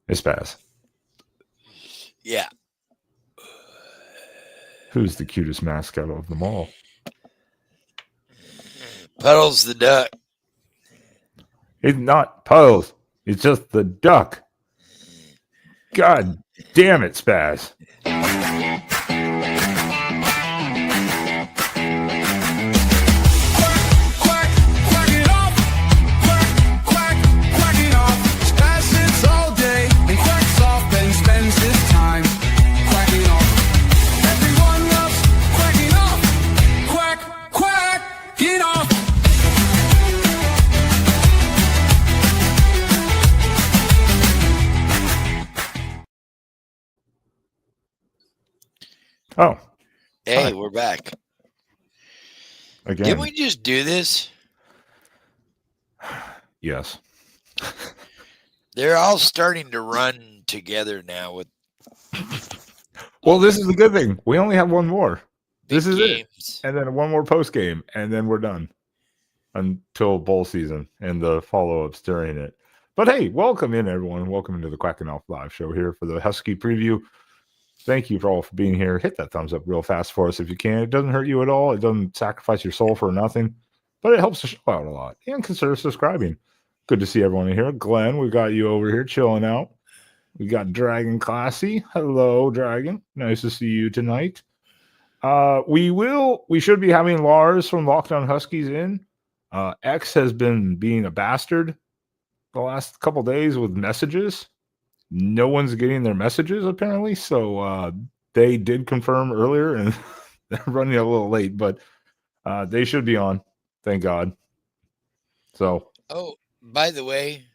It's Spaz. Yeah. Who's the cutest mascot of them all? Puddles the duck. It's not Puddles. It's just the duck. God damn it, Spaz. Oh, Hey, hi. we're back. Didn't Again. we just do this? Yes. They're all starting to run together now with Well, this is the good thing. We only have one more. big This is it. games. And then one more post game, and then we're done until bowl season and the follow ups during it. But hey, welcome in, everyone. Welcome into the Quacking Off Live show here for the Husky preview. Thank you for all for being here. Hit that thumbs up real fast for us if you can. It doesn't hurt you at all. It doesn't sacrifice your soul for nothing, but it helps the show out a lot. And consider subscribing. Good to see everyone in here. Glenn, we got you over here chilling out. We got Dragon Classy. Hello, Dragon. Nice to see you tonight. We should be having Lars from Lockdown Huskies in. X has been being a bastard the last couple days with messages. No one's getting their messages apparently, so they did confirm earlier, and they're running a little late, but they should be on. Thank God. So, Oh, by the way,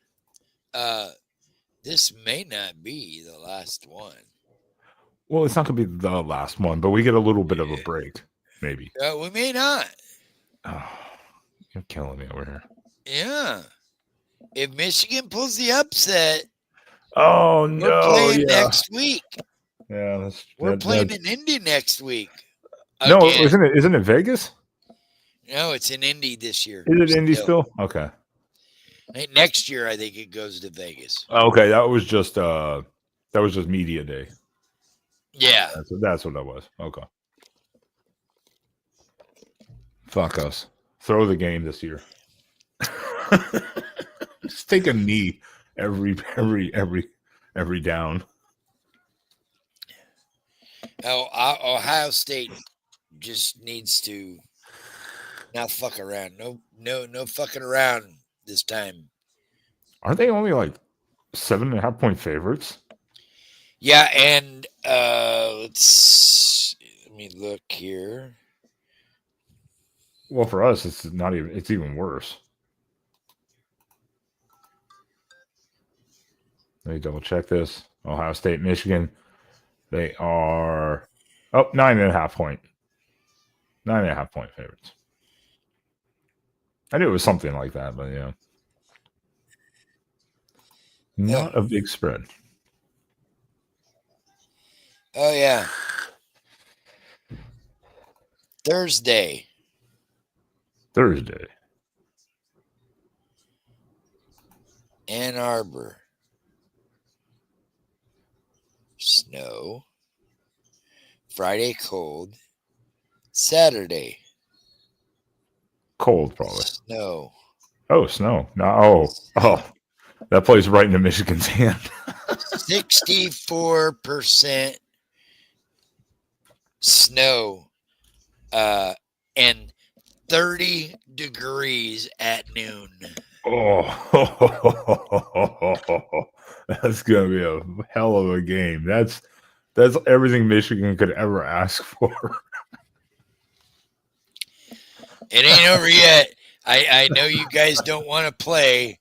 this may not be the last one. well, it's not going to be the last one, but we get a little bit of a break, maybe. We may not. Oh, you're killing me over here. Yeah. If Michigan pulls the upset, Oh we're no! playing Yeah, next week. yeah. We're playing in Indy next week. No, Again. isn't it Vegas? No, it's in Indy this year. Is it Indy still? Okay. Next year, I think it goes to Vegas. Okay, that was just media day. Yeah. That's what that was. Okay. Fuck us. Throw the game this year. Just take a knee every down. Ohio State just needs to not fuck around. No fucking around this time. Aren't they only like 7.5 point favorites? Yeah, and let me look here. Well, for us, it's even worse. Let me double check this. Ohio State, Michigan. They are 9.5 point. 9.5 point favorites. I knew it was something like that, but yeah. Not a big spread. Oh, yeah. Thursday. Ann Arbor. Snow. Friday, cold. Saturday. Cold, probably. Snow. Oh, snow. No. Oh. That plays right into Michigan's hand. 64% snow and 30 degrees at noon. Oh, that's gonna be a hell of a game. That's everything Michigan could ever ask for. It ain't over yet. I know you guys don't want to play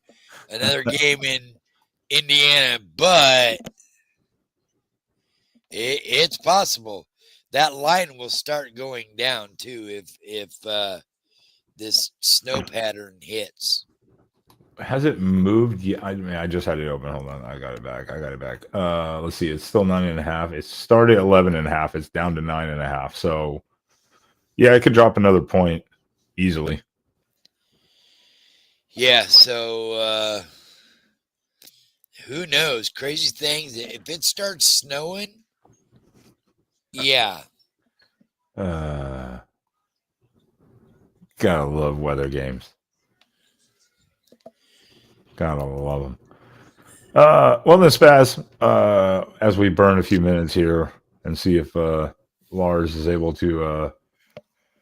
another game in Indiana, but it's possible that line will start going down too if this snow pattern hits. Has it moved? Yeah, I mean, I just had it open. Hold on, I got it back. Let's see. It's still 9.5. It started at 11.5. It's down to 9.5. So, yeah, it could drop another point easily. Yeah. So Who knows? Crazy things. If it starts snowing, yeah. Gotta love weather games. Gotta love them. Well, then, Spaz, as we burn a few minutes here and see if Lars is able to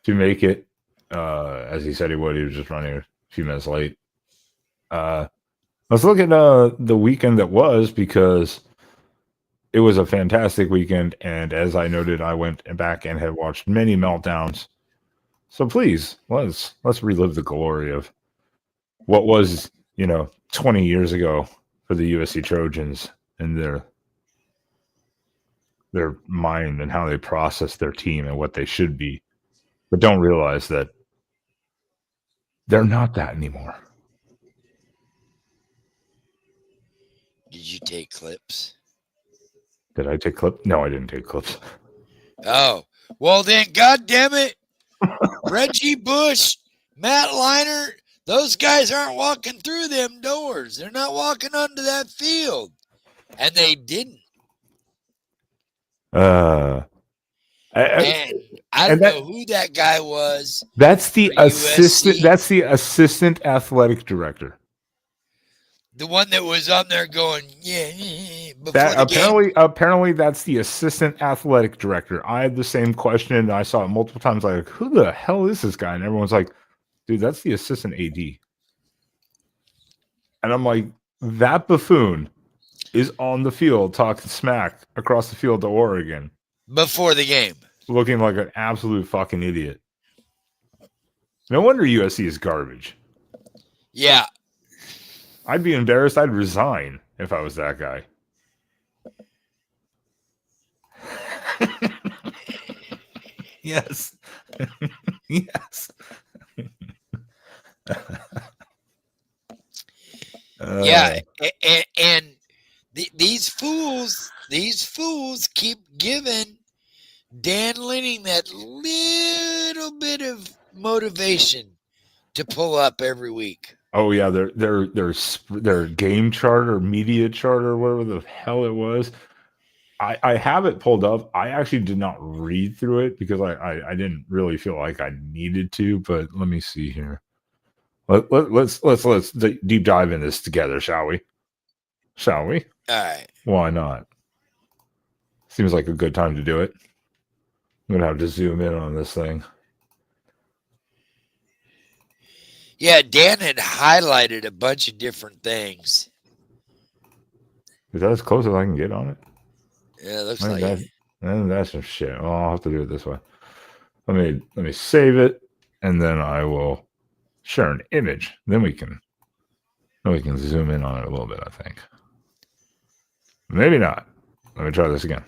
make it, as he said he would. He was just running a few minutes late. Let's look at the weekend that was, because it was a fantastic weekend. And as I noted, I went back and had watched many meltdowns. So please, let's relive the glory of what was, 20 years ago for the USC Trojans and their mind and how they process their team and what they should be, but don't realize that they're not that anymore. Did you take clips? Did I take clips? No, I didn't take clips. Oh, well then, God damn it. Reggie Bush, Matt Leinart, those guys aren't walking through them doors. They're not walking onto that field. And they didn't. And I don't know who that guy was. That's the assistant. USC. That's the assistant athletic director. The one that was on there going, yeah. That apparently that's the assistant athletic director. I had the same question, and I saw it multiple times. Like, who the hell is this guy? And everyone's like, dude, that's the assistant AD. And I'm like, that buffoon is on the field talking smack across the field to Oregon before the game, looking like an absolute fucking idiot. No wonder USC is garbage. Yeah. I'd be embarrassed. I'd resign if I was that guy. Yes. Yes. Yeah, and these fools keep giving Dan Lanning that little bit of motivation to pull up every week. Oh yeah, their game chart or media chart or whatever the hell it was. I have it pulled up. I actually did not read through it because I didn't really feel like I needed to. But let me see here. Let's deep dive in this together, shall we? Shall we? All right. Why not? Seems like a good time to do it. I'm gonna have to zoom in on this thing. Yeah, Dan had highlighted a bunch of different things. Is that as close as I can get on it? Yeah, it looks like it. That's some shit. Oh, I'll have to do it this way. Let me save it, and then I will share an image. Then we can zoom in on it a little bit, I think. Maybe not. Let me try this again.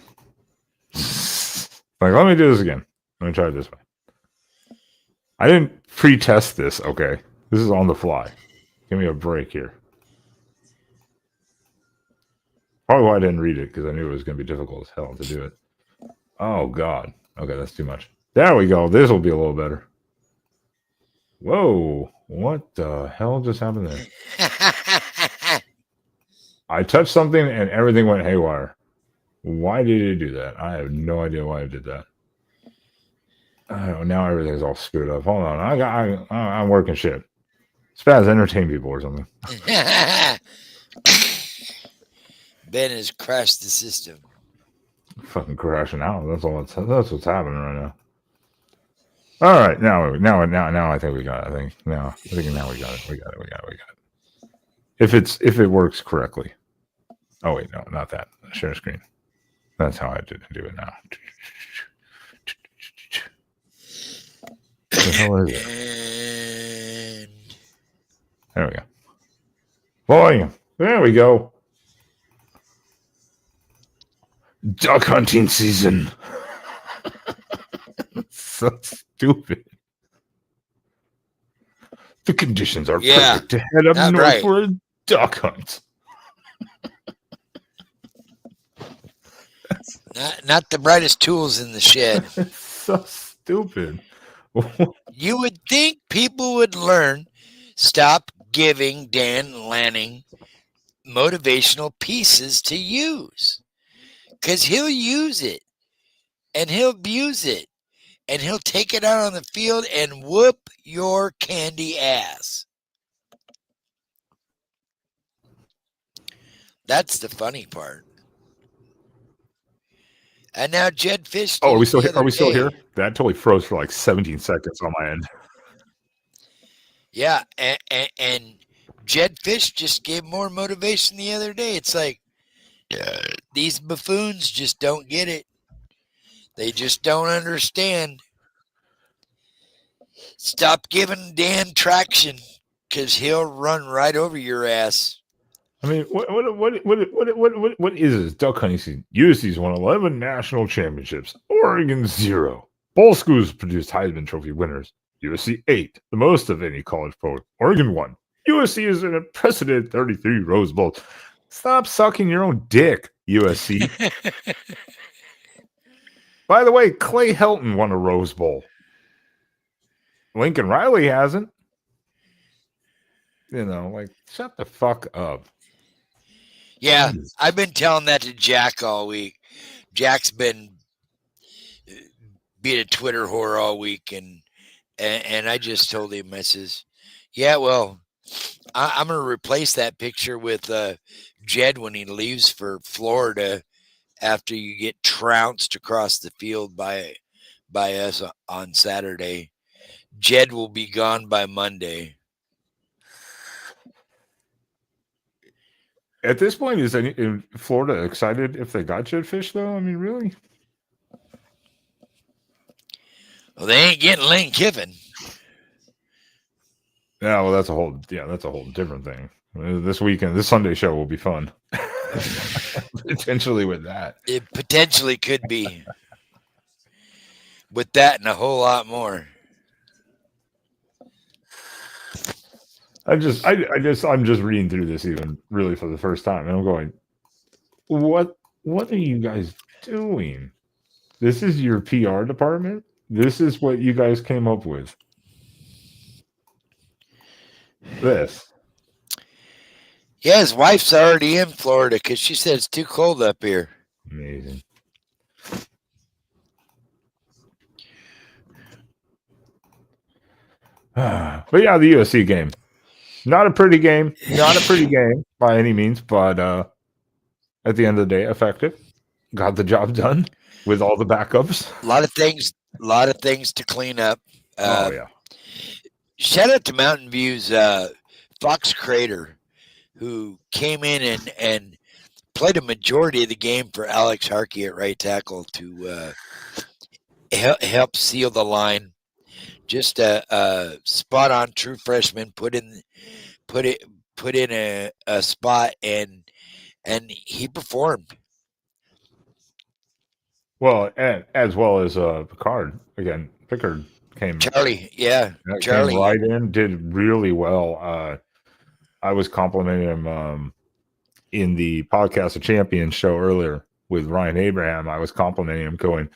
Let me do this again. Let me try it this way. I didn't pre-test this, okay? This is on the fly. Give me a break here. Probably why I didn't read it, because I knew it was going to be difficult as hell to do it. Oh, God. Okay, that's too much. There we go. This will be a little better. Whoa. What the hell just happened there? I touched something and everything went haywire. Why did it do that? I have no idea why it did that. Oh, now everything's all screwed up. Hold on. I'm working shit. Spaz, entertain people or something. Ben has crashed the system. Fucking crashing out. That's what's happening right now. All right, now I think we got it. I think now we got it. We got it. If it works correctly. Oh wait, no, not that. Share screen. That's how I do it now. What the hell is it? There we go. Volume. There we go. Duck hunting season. So stupid. The conditions are perfect to head up north for a duck hunt. Not the brightest tools in the shed. It's so stupid. You would think people would learn. Stop giving Dan Lanning motivational pieces to use, because he'll use it and he'll abuse it and he'll take it out on the field and whoop your candy ass. That's the funny part. And now Jed Fish. Oh, are we still here? Are we still here? That totally froze for like 17 seconds on my end. Yeah, and Jed Fish just gave more motivation the other day. It's like, these buffoons just don't get it. They just don't understand. Stop giving Dan traction, because he'll run right over your ass. I mean, what is this? Duck hunting season. USC's won 11 national championships. Oregon 0. Bowl schools produced Heisman Trophy winners. USC 8, the most of any college sport. Oregon 1. USC is in a precedent 33 Rose Bowls. Stop sucking your own dick, USC. By the way, Clay Helton won a Rose Bowl. Lincoln Riley hasn't. You know, like, shut the fuck up. Yeah, I've been telling that to Jack all week. Jack's been being a Twitter whore all week, and I just told him, I says, yeah, well, I'm going to replace that picture with Jed when he leaves for Florida after you get trounced across the field by us on Saturday. Jed will be gone by Monday. At this point, is in Florida excited if they got Jed Fish, though? I mean, really? Well, they ain't getting Lane Kiffin. Yeah, well, that's a whole different thing. This weekend, this Sunday show will be fun. Potentially with that. It potentially could be. With that and a whole lot more. I'm just reading through this even really for the first time, and I'm going, what are you guys doing? This is your PR department? This is what you guys came up with. This. Yeah, his wife's already in Florida because she said it's too cold up here. Amazing. But yeah, the USC game. Not a pretty game. Not a pretty game by any means, but at the end of the day, effective. Got the job done with all the backups. A lot of things to clean up. Oh yeah. Shout out to Mountain View's Fox Crater, who came in and played a majority of the game for Alex Harkey at right tackle to help seal the line. Just a spot on true freshman put in a spot and he performed. Well, and as well as Pickard again. Pickard came. Charlie came right in, did really well. I was complimenting him in the Podcast of Champions show earlier with Ryan Abraham. I was complimenting him, going,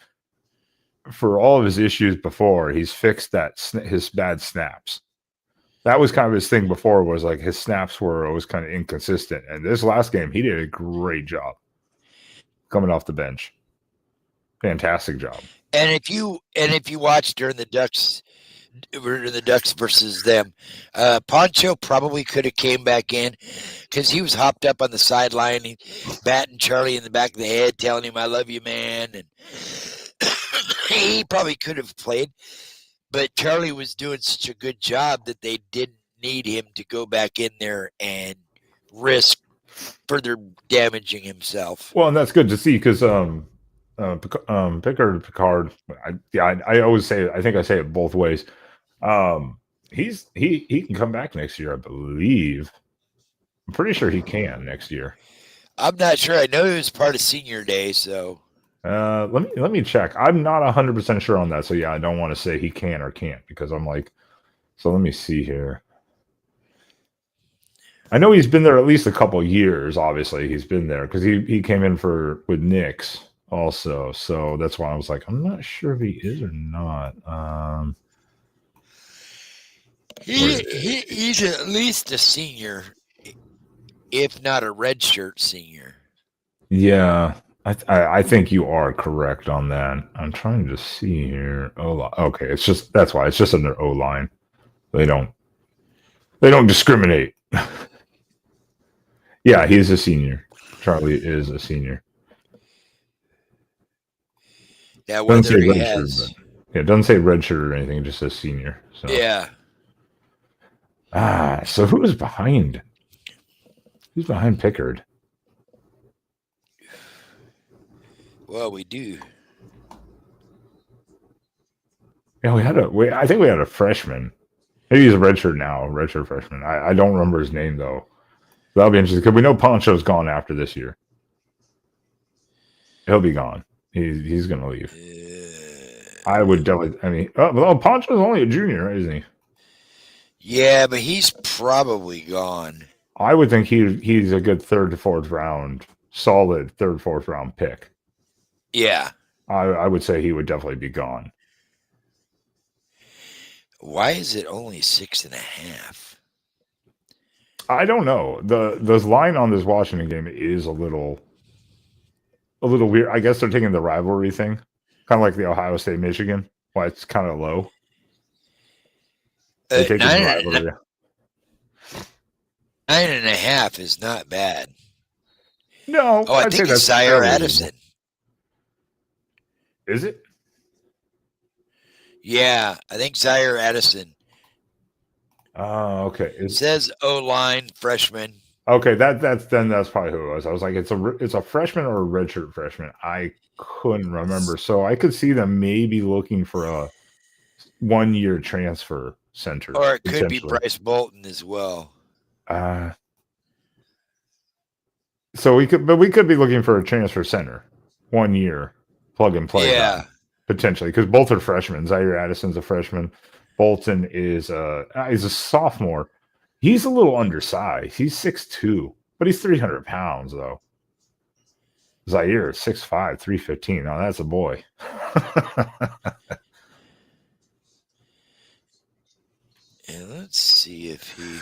for all of his issues before, he's fixed his bad snaps. That was kind of his thing before, was like his snaps were always kind of inconsistent. And this last game, he did a great job coming off the bench. Fantastic job. And if you watch during the Ducks versus them, Poncho probably could have came back in because he was hopped up on the sideline, he batting Charlie in the back of the head, telling him "I love you, man," and he probably could have played. But Charlie was doing such a good job that they didn't need him to go back in there and risk further damaging himself. Well, and that's good to see because Picard. I always say it. I think I say it both ways. He can come back next year, I believe. I'm pretty sure he can next year. I'm not sure. I know he was part of senior day, so. Let me check. I'm not 100% sure on that. So yeah, I don't want to say he can or can't because I'm like, so let me see here. I know he's been there at least a couple of years. Obviously, he's been there because he came in with Knicks also. So that's why I was like, I'm not sure if he is or not. He's at least a senior. if not a redshirt senior. Yeah, I think you are correct on that. I'm trying to see here. Oh, okay. It's just that's why it's just in their O line. They don't discriminate. Yeah, he's a senior. Charlie is a senior. Now, Doesn't say whether he redshirt, but has, yeah, it doesn't say redshirt or anything. It just says senior. So yeah, so who's behind? Who's behind Pickard? well, we do. Yeah, I think we had a freshman. Maybe he's a redshirt now, redshirt freshman. I don't remember his name though. That'll be interesting because we know Poncho's gone after this year. He'll be gone. He's gonna leave. I would definitely. I mean, well, Poncho's only a junior, isn't he? Yeah, but he's probably gone. I would think he's a good third to fourth round, solid third, fourth round pick. Yeah. I would say he would definitely be gone. Why is it only 6.5? I don't know. The line on this Washington game is a little weird. I guess they're taking the rivalry thing, kind of like the Ohio State Michigan. Why it's kind of low. They take the rivalry. 9.5 is not bad. No, Oh, I think it's Zaire Addison. Is it? Yeah, I think Zaire Addison. Oh, okay. It says O-line freshman. Okay, that's probably who it was. I was like, it's a freshman or a redshirt freshman. I couldn't remember, so I could see them maybe looking for a 1-year transfer center, or it could be Bryce Bolton as well. So we could be looking for a transfer center, 1 year, plug and play. Yeah, guy, potentially because both are freshmen. Zaire Addison's a freshman. Bolton is he's a sophomore. He's a little undersized. He's 6'2", but he's 300 pounds though. Zaire is 6'5", 315. Now that's a boy. And let's see if he.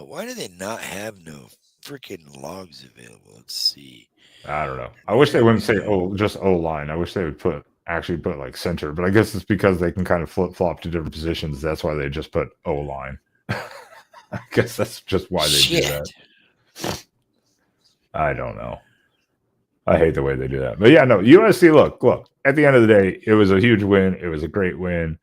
Why do they not have no freaking logs available? Let's see. I don't know. I wish they wouldn't say just O line. I wish they would actually put like center, but I guess it's because they can kind of flip flop to different positions. That's why they just put O line. I guess that's just why they do that. I don't know. I hate the way they do that. But yeah, no, USC, look, at the end of the day, it was a huge win. It was a great win.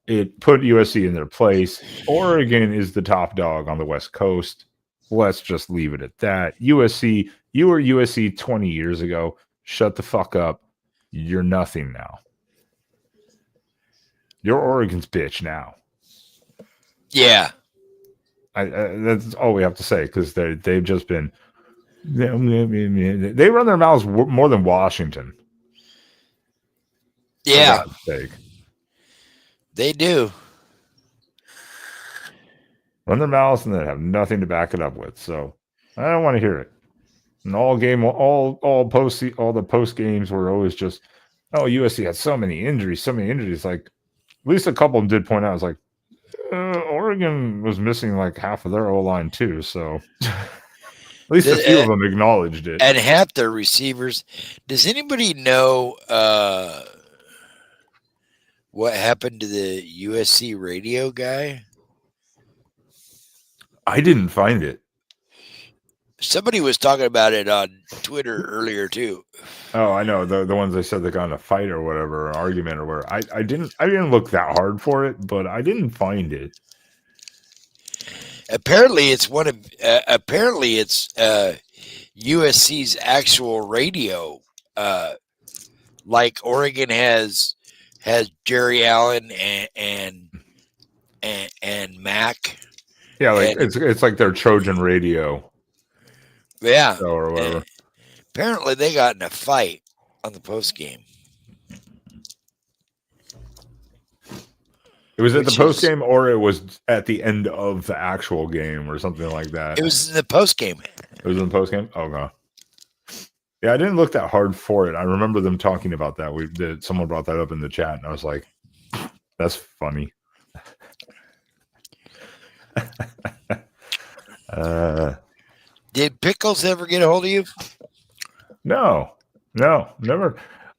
It put USC in their place. Oregon is the top dog on the West Coast. Let's just leave it at that. USC, you were USC 20 years ago. Shut the fuck up. You're nothing now. You're Oregon's bitch now. Yeah. That's all we have to say because they've just been. They run their mouths more than Washington. Yeah. They do. Run their mouths and then have nothing to back it up with. So I don't want to hear it. And all the post games were always just, oh, USC had so many injuries. Like at least a couple of them did point out. I was like, Oregon was missing like half of their O-line too. So at least a few of them acknowledged it. And half their receivers. Does anybody know what happened to the USC radio guy? I didn't find it. Somebody was talking about it on Twitter earlier too. Oh, I know the ones they said they got in a fight or whatever, an argument or whatever. I didn't look that hard for it, but I didn't find it. Apparently, it's USC's actual radio. Like Oregon has Jerry Allen and Mac. Yeah, like it's like their Trojan radio. Yeah. Or whatever. Apparently, they got in a fight on the post game. It was at the post game, or it was at the end of the actual game, or something like that. It was in the post game. It was in the post game. Oh god. Yeah, I didn't look that hard for it. I remember them talking about that. Someone brought that up in the chat, and I was like, "That's funny." Did Pickles ever get a hold of you? No, never.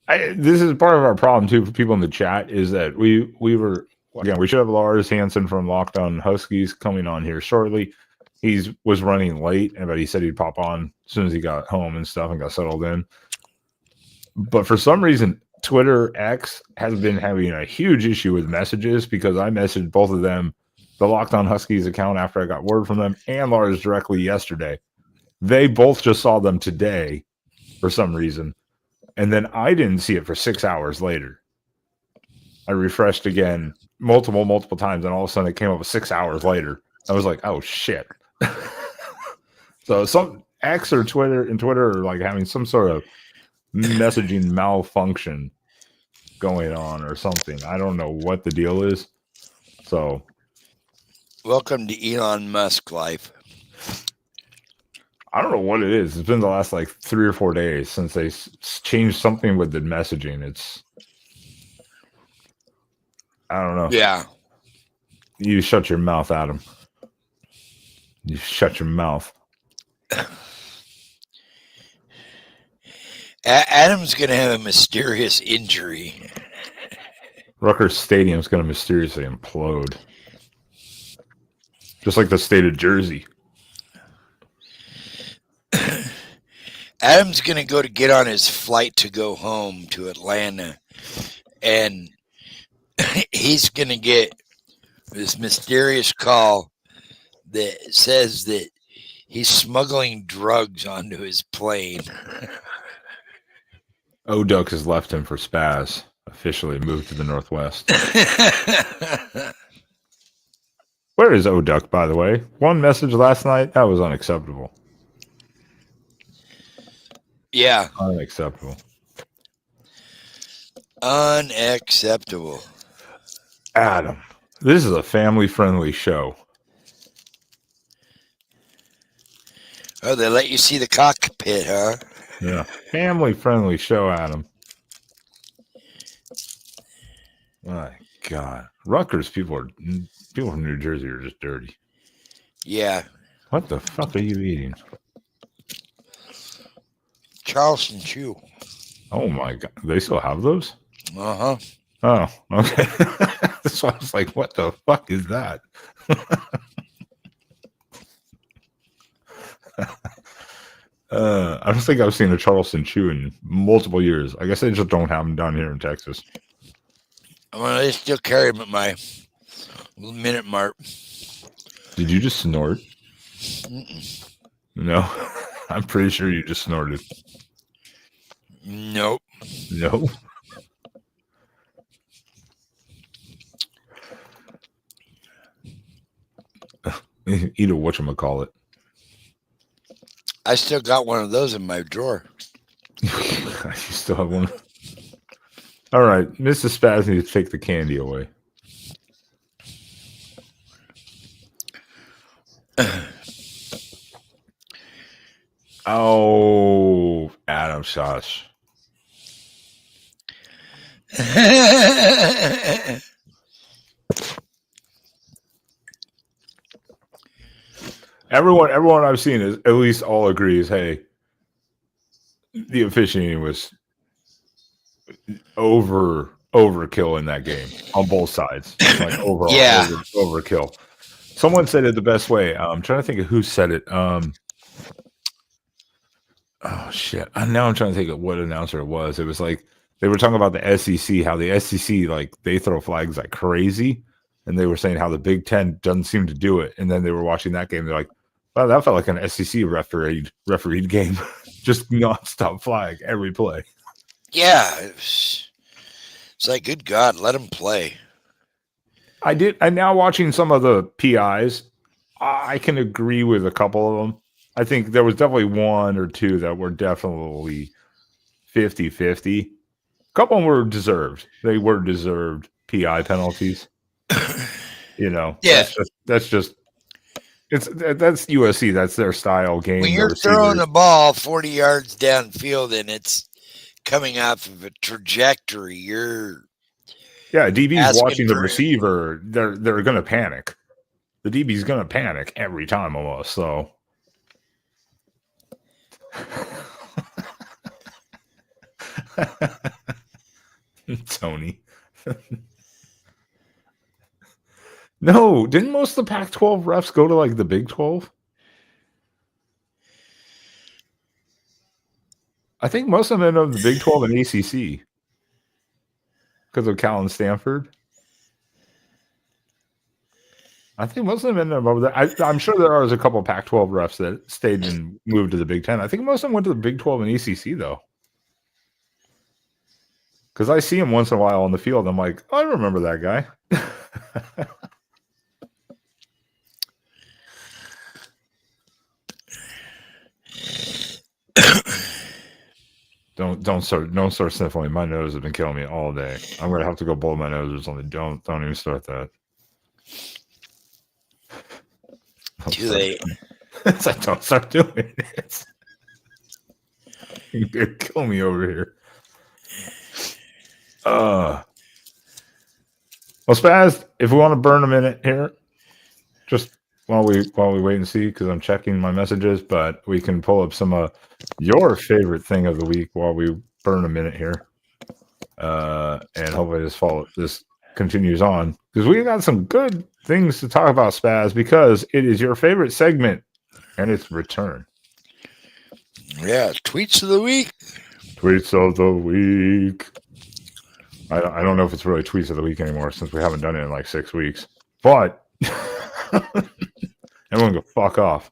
This is part of our problem too for people in the chat is that we were again we should have Lars Hansen from Locked On Huskies coming on here shortly. He was running late, but he said he'd pop on as soon as he got home and stuff and got settled in. But for some reason, Twitter X has been having a huge issue with messages because I messaged both of them, the Locked On Huskies account after I got word from them, and Lars directly yesterday. They both just saw them today for some reason. And then I didn't see it for 6 hours later. I refreshed again multiple times, and all of a sudden it came up 6 hours later. I was like, oh shit. So some X or Twitter are like having some sort of messaging malfunction going on or something. I don't know what the deal is. So welcome to Elon Musk life. I don't know what it is. It's been the last like 3 or 4 days since they changed something with the messaging. I don't know. Yeah. You shut your mouth, Adam. You shut your mouth. Adam's going to have a mysterious injury. Rutgers Stadium's going to mysteriously implode. Just like the state of Jersey. Adam's going to get on his flight to go home to Atlanta, and he's going to get this mysterious call that says that he's smuggling drugs onto his plane. O-Duck has left him for Spaz, officially moved to the Northwest. Where is O-Duck, by the way? One message last night, that was unacceptable. Yeah. Unacceptable. Unacceptable. Adam, this is a family-friendly show. Oh, they let you see the cockpit, huh? Yeah. Family-friendly show, Adam. My God. Rutgers people from New Jersey are just dirty. Yeah. What the fuck are you eating? Charleston Chew. Oh my God. They still have those? Uh-huh. Oh, okay. That's why I was like, what the fuck is that? I don't think I've seen a Charleston Chew in multiple years. I guess they just don't have them down here in Texas. Well, they still carry them at my Minute Mart. Did you just snort? Mm-mm. No. I'm pretty sure you just snorted. Nope. No. Eat a whatchamacallit. I still got one of those in my drawer. You still have one? All right. Mrs. Spaz needs to take the candy away. Oh, Adam Sauce. Everyone I've seen is at least all agrees, hey, the officiating was overkill in that game on both sides. Like overall overkill. Someone said it the best way. I'm trying to think of who said it. Oh shit. Now I'm trying to think of what announcer it was. It was like they were talking about the SEC, how the SEC like they throw flags like crazy. And they were saying how the Big Ten doesn't seem to do it. And then they were watching that game. They're like, wow, that felt like an SEC refereed game. Just nonstop flag every play. Yeah. It's like, good God, let them play. And now watching some of the PIs, I can agree with a couple of them. I think there was definitely one or two that were definitely 50-50. A couple of them were deserved. They were deserved PI penalties. You know, yeah, that's USC. That's their style game. When you're throwing a ball 40 yards downfield and it's coming off of a trajectory, DB's watching the receiver. They're going to panic. the DB's gonna panic every time almost. So Tony. No, didn't most of the Pac-12 refs go to like the Big 12? I think most of them ended up in the Big 12 and ACC because of Cal and Stanford. I think most of them ended up over there. I'm sure there was a couple of Pac-12 refs that stayed and moved to the Big 10. I think most of them went to the Big 12 and ACC, though. Because I see him once in a while on the field. I'm like, oh, I remember that guy. Don't start sniffling. My nose has been killing me all day. I'm gonna have to go blow my nose or something. Don't even start that. Too late. It's like, don't start doing it. You're gonna kill me over here. Well, Spaz, if we want to burn a minute here, just while we wait and see, because I'm checking my messages, but we can pull up some your favorite thing of the week while we burn a minute here, and hopefully this continues on, because we got some good things to talk about, Spaz, because it is your favorite segment and its return. Yeah, tweets of the week. Tweets of the week. I don't know if it's really tweets of the week anymore since we haven't done it in like 6 weeks. But everyone go fuck off.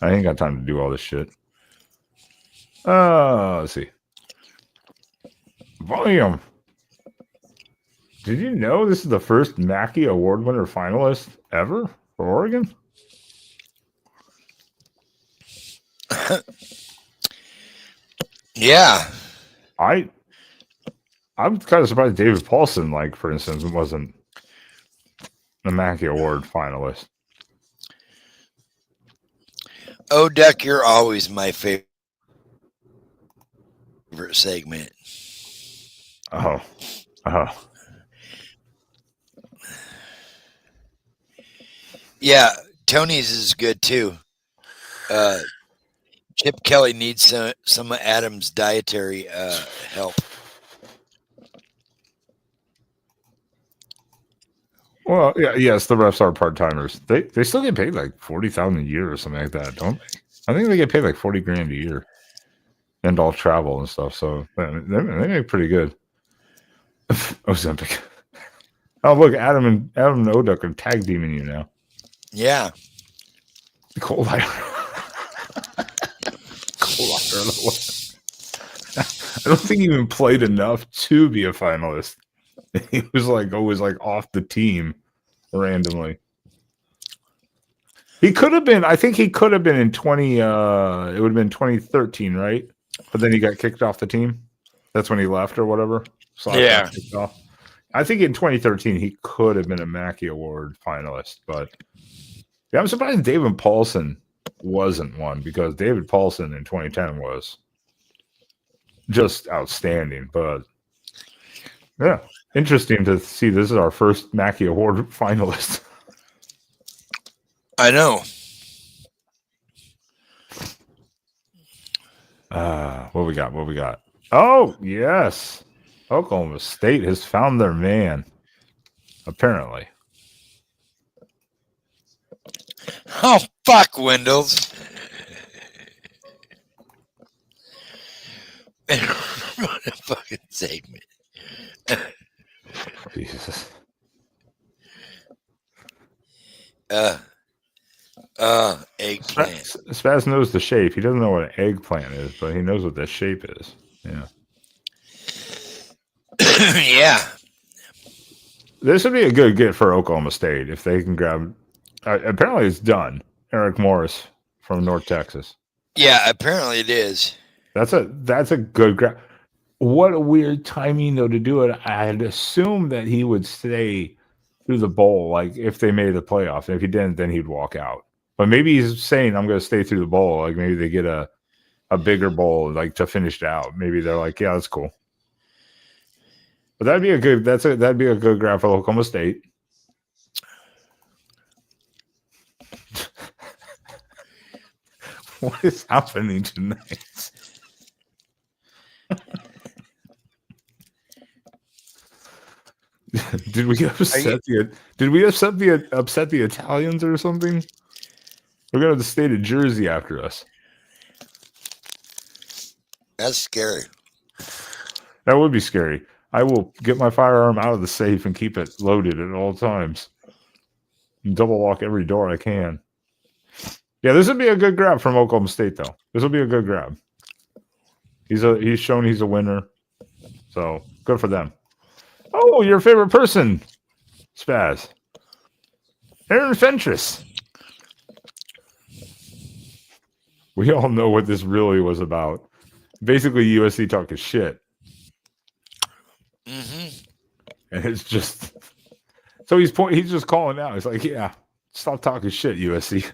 I ain't got time to do all this shit. Let's see. Volume. Did you know this is the first Mackey Award winner finalist ever for Oregon? Yeah. I'm kind of surprised David Paulson, like, for instance, wasn't a Mackey Award finalist. Oh, Duck, you're always my favorite segment. Oh. Yeah, Tony's is good too. Chip Kelly needs some of Adam's dietary help. Well, yeah, yes, the refs are part timers. They still get paid like $40,000 a year or something like that, don't they? I think they get paid like $40,000 a year, and all travel and stuff. So they make pretty good. Ozempic. Oh, look, Adam and Oduck are tag teaming you now. Yeah. Cold I don't think he even played enough to be a finalist. He was like always like off the team randomly. He could have been. I think he could have been in 20. It would have been 2013, right? But then he got kicked off the team. That's when he left or whatever. So yeah. I think in 2013 he could have been a Mackey Award finalist, but yeah, I'm surprised David Paulson wasn't one, because David Paulson in 2010 was just outstanding. But yeah, interesting to see this is our first Mackey Award finalist. I know. What we got? Oh, yes. Oklahoma State has found their man, apparently. Oh, fuck, Wendels. What a fucking segment. Jesus. Eggplant. Spaz knows the shape. He doesn't know what an eggplant is, but he knows what the shape is. Yeah. Yeah. This would be a good get for Oklahoma State if they can grab. Apparently, it's done. Eric Morris from North Texas. Yeah, apparently it is. That's a good grab. What a weird timing though to do it. I'd assume that he would stay through the bowl, like if they made the playoff. If he didn't, then he'd walk out. But maybe he's saying, "I'm going to stay through the bowl." Like maybe they get a bigger bowl, like to finish it out. Maybe they're like, "Yeah, that's cool." But that'd be a good grab for Oklahoma State. What is happening tonight? Did we upset the Italians or something? We're going to the state of Jersey after us. That's scary. That would be scary. I will get my firearm out of the safe and keep it loaded at all times. And double lock every door I can. Yeah, this would be a good grab from Oklahoma State, though. This will be a good grab. He's shown he's a winner. So, good for them. Oh, your favorite person, Spaz. Aaron Fentress. We all know what this really was about. Basically, USC talking shit. Mm-hmm. And it's just... So he's just calling out. He's like, yeah, stop talking shit, USC.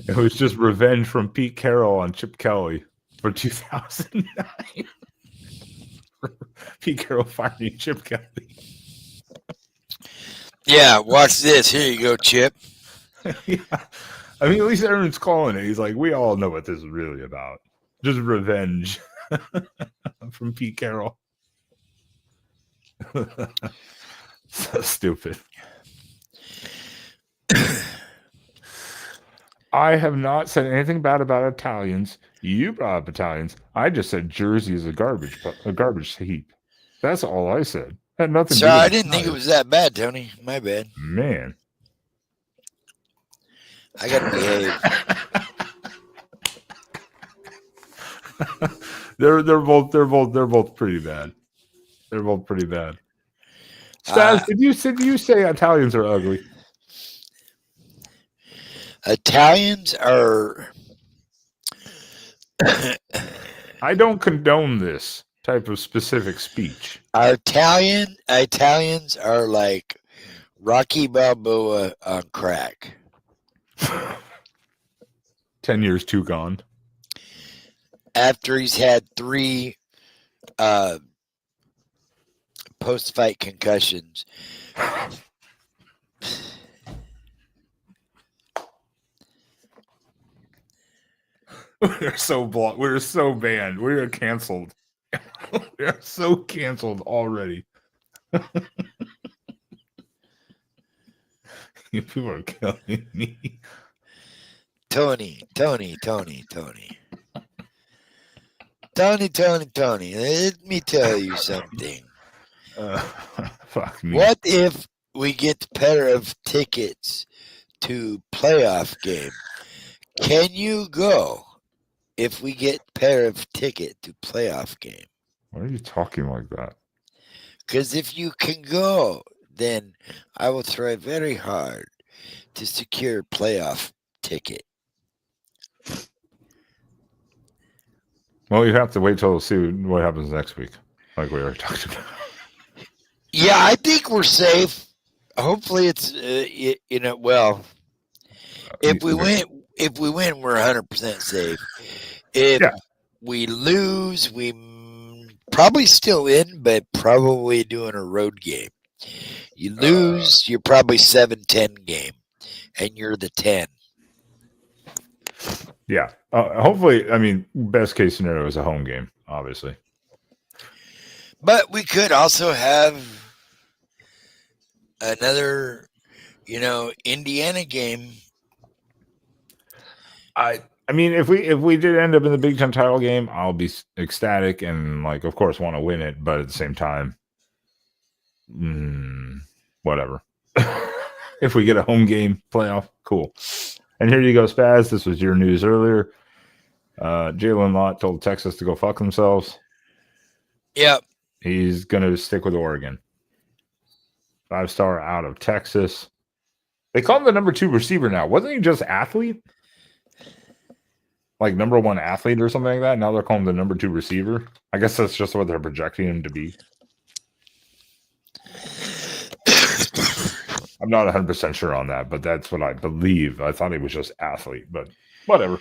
It was just revenge from Pete Carroll on Chip Kelly for 2009. Pete Carroll firing Chip Kelly. Yeah, watch this. Here you go, Chip. Yeah. I mean, at least Aaron's calling it. He's like, we all know what this is really about. Just revenge from Pete Carroll. So stupid. I have not said anything bad about Italians. You brought up Italians. I just said Jersey is a garbage heap. That's all I said. Had nothing. Sorry, I didn't think it was that bad, Tony. My bad. Man, I gotta behave. they're both pretty bad. They're both pretty bad. Spaz, did you say Italians are ugly? Italians are. I don't condone this type of specific speech. Italians are like Rocky Balboa on crack. 10 years too gone. After he's had 3 post-fight concussions. We're so blocked. We're so banned. We're canceled. We are so canceled already. You people are killing me. Tony. Let me tell you something. Fuck me. What if we get a pair of tickets to playoff game? Can you go if we get a pair of ticket to playoff game? Why are you talking like that? Because if you can go, then I will try very hard to secure a playoff ticket. Well, you have to wait till see what happens next week, like we already talked about. Yeah, I think we're safe. Hopefully, it's well. If we win, we're 100% safe. If we lose, we probably still in, but probably doing a road game. You lose, you're probably 7-10 game, and you're the 10. Yeah. Hopefully, I mean, best case scenario is a home game, obviously. But we could also have another, Indiana game. I mean, if we did end up in the Big Ten title game, I'll be ecstatic and, like, of course, want to win it. But at the same time, whatever. If we get a home game playoff, cool. And here you go, Spaz. This was your news earlier. Jalen Lott told Texas to go fuck themselves. Yep. He's going to stick with Oregon. 5-star out of Texas. They call him the number 2 receiver now. Wasn't he just athlete? Like number 1 athlete or something like that? Now they're calling him the number 2 receiver. I guess that's just what they're projecting him to be. I'm not 100% sure on that, but that's what I believe. I thought he was just athlete, but whatever.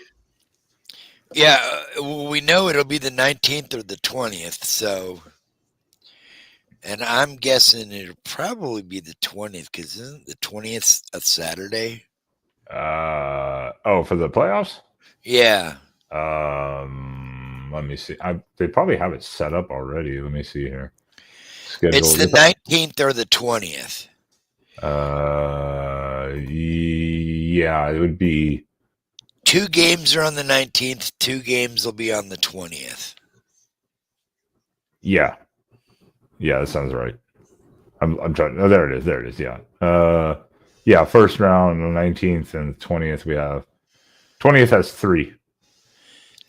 Yeah, we know it'll be the 19th or the 20th, so... And I'm guessing it'll probably be the 20th, because isn't the 20th a Saturday? For the playoffs? Yeah. Let me see. They probably have it set up already. Let me see here. It's Schedule. the 19th or the 20th. Yeah, it would be. 2 games are on the 19th. 2 games will be on the 20th. Yeah, that sounds right. I'm trying. Oh, there it is. There it is. Yeah. Yeah. First round, the 19th and the 20th. We have 20th has 3.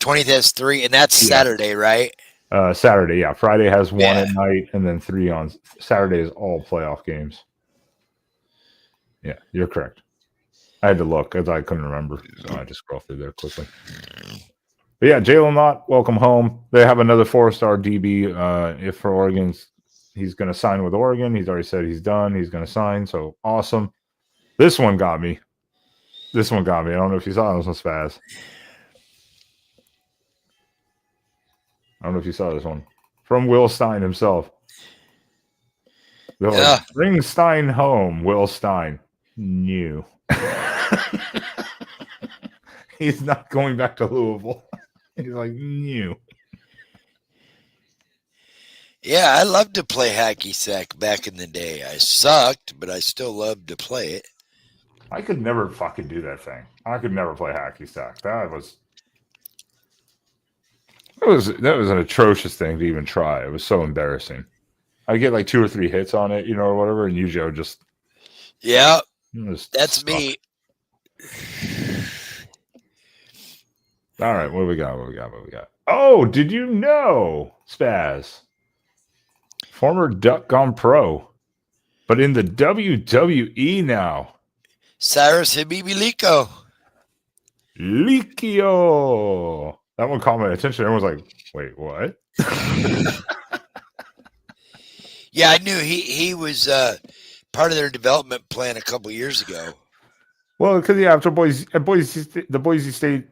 20th has 3, and that's Yeah. Saturday, right? Saturday. Yeah. Friday has 1 Yeah. at night, and then 3 on Saturday is all playoff games. Yeah, you're correct. I had to look as I couldn't remember, so I just scrolled through there quickly. But yeah, Jalen Lott, welcome home. They have another 4-star DB. If for Oregon's, he's going to sign with Oregon. He's already said he's done. He's going to sign. So awesome. This one got me. I don't know if you saw this one, Spaz. I don't know if you saw this one from Will Stein himself. They're like, bring Stein home, Will Stein. New. He's not going back to Louisville. He's like, new. Yeah, I loved to play hacky sack back in the day. I sucked, but I still loved to play it. I could never fucking do that thing. I could never play hacky sack. That was an atrocious thing to even try. It was so embarrassing. I get like 2 or 3 hits on it, or whatever, and usually I would just That's me. All right, what do we got? Oh, did you know, Spaz? Former Duck gone pro, but in the WWE now. Cyrus Habibi Likio. That one caught my attention. Everyone's like, wait, what? Yeah, I knew he was part of their development plan a couple years ago. Well, because after the Boise State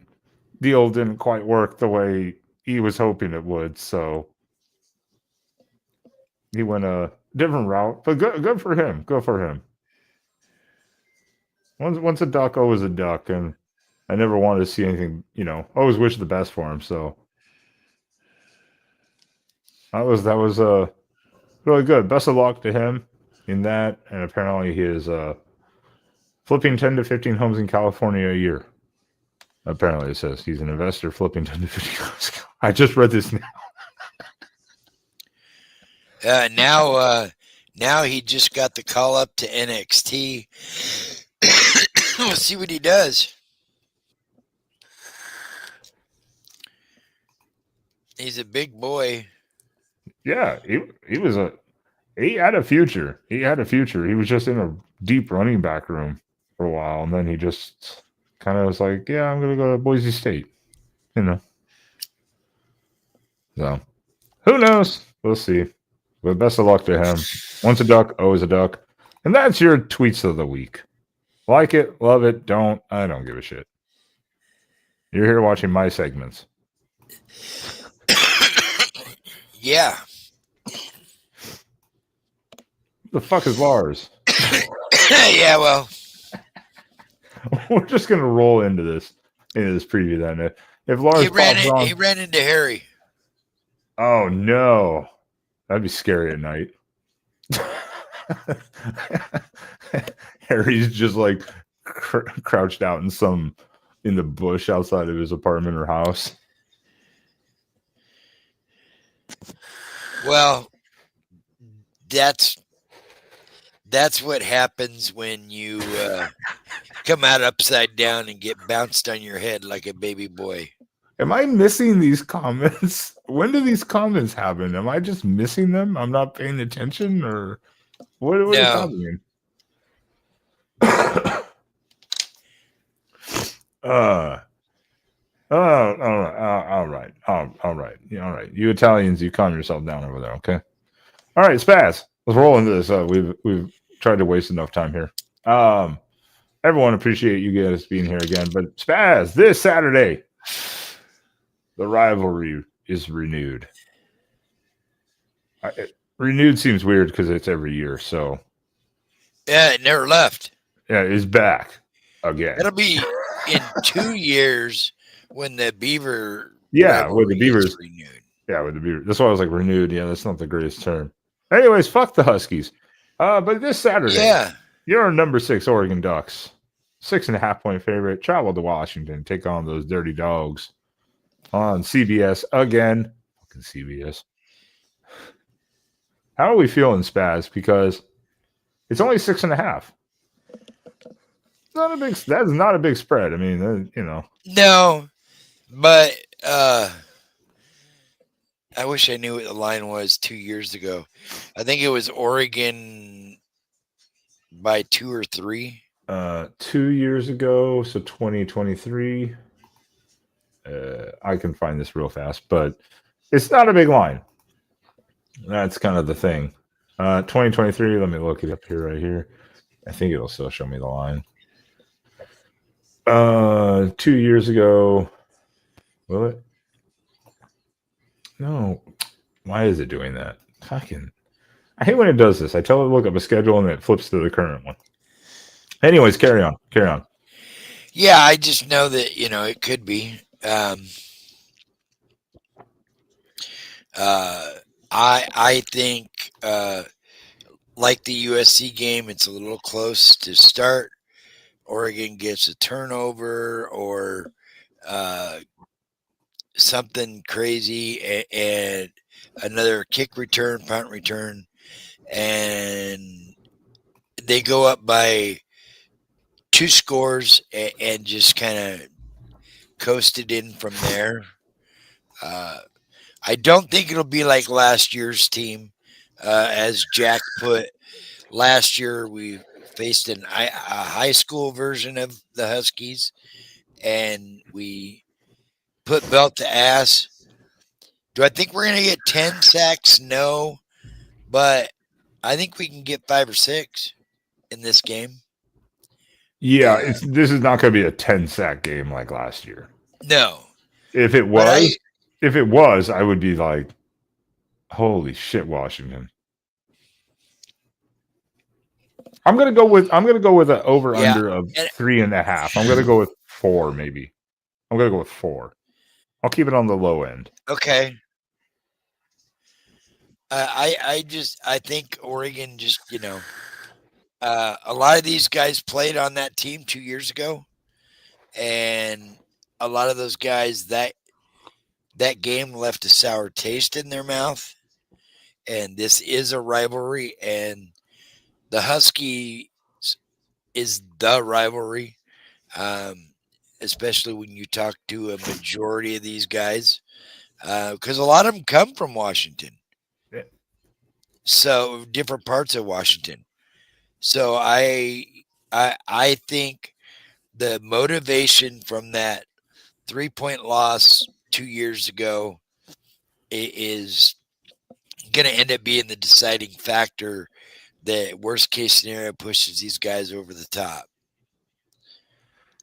deal didn't quite work the way he was hoping it would, so he went a different route. But good for him. Good for him. Once a duck, always a duck, and I never wanted to see anything. Always wish the best for him. So that was really good. Best of luck to him in that, and apparently he is flipping 10 to 15 homes in California a year. Apparently it says he's an investor flipping 10 to 15 homes. I just read this now. Now he just got the call up to NXT. We'll see what he does. He's a big boy. Yeah, he had a future. He was just in a deep running back room for a while, and then he just kind of was like, yeah, I'm going to go to Boise State. So, who knows? We'll see. But best of luck to him. Once a duck, always a duck. And that's your tweets of the week. Like it, love it, don't. I don't give a shit. You're here watching my segments. Yeah. The fuck is Lars? Yeah, well. We're just going to roll into this preview then. If Lars he ran into Harry. Oh, no. That'd be scary at night. Harry's just like crouched out in the bush outside of his apartment or house. Well, that's what happens when you come out upside down and get bounced on your head like a baby boy. Am I missing these comments? When do these comments happen? Am I just missing them? I'm not paying attention, or what is happening? All right. You Italians, you calm yourself down over there, okay? All right, Spaz. Let's roll into this. We've tried to waste enough time here. Everyone, appreciate you guys being here again. But Spaz, this Saturday, the rivalry is renewed. Renewed seems weird because it's every year. So yeah, it never left. Yeah, it's back. again. That'll be in 2 years when the Beaver Yeah, with the rivalry is Beavers. renewed. Yeah, with the Beavers. That's why I was like renewed. Yeah, that's not the greatest term. Anyways, fuck the Huskies. But this Saturday, Yeah. you're number 6 Oregon Ducks, 6.5-point favorite. Travel to Washington, take on those Dirty Dogs on CBS again. Fucking CBS. How are we feeling, Spaz? Because it's only 6.5. Not a big. That's not a big spread. I mean, No, but I wish I knew what the line was 2 years ago. I think it was Oregon by 2 or 3. 2 years ago, so 2023. I can find this real fast, but it's not a big line. That's kind of the thing. 2023. Let me look it up here, right here. I think it'll still show me the line. 2 years ago. Will it? No. Why is it doing that? Fucking. I hate when it does this. I tell it to look up a schedule and it flips to the current one. Anyways, carry on. Carry on. Yeah, I just know that it could be. I think like the USC game, it's a little close to start. Oregon gets a turnover or something crazy and another kick return, punt return, and they go up by 2 scores and just kind of coasted in from there. I don't think it'll be like last year's team. As Jack put, last year we faced a high school version of the Huskies, and we put belt to ass. Do I think we're going to get 10 sacks? No, but I think we can get 5 or 6 in this game. Yeah, this is not going to be a 10-sack game like last year. No. If it was, I would be like, holy shit, Washington. I'm gonna go with an over under of 3.5. I'm gonna go with 4, maybe. I'm gonna go with 4. I'll keep it on the low end. Okay. I think Oregon just a lot of these guys played on that team 2 years ago, and a lot of those guys that game left a sour taste in their mouth. And this is a rivalry, and the Huskies is the rivalry, especially when you talk to a majority of these guys, because a lot of them come from Washington. Yeah. So different parts of Washington. So I think the motivation from that 3-point loss 2 years ago is going to end up being the deciding factor that worst case scenario pushes these guys over the top.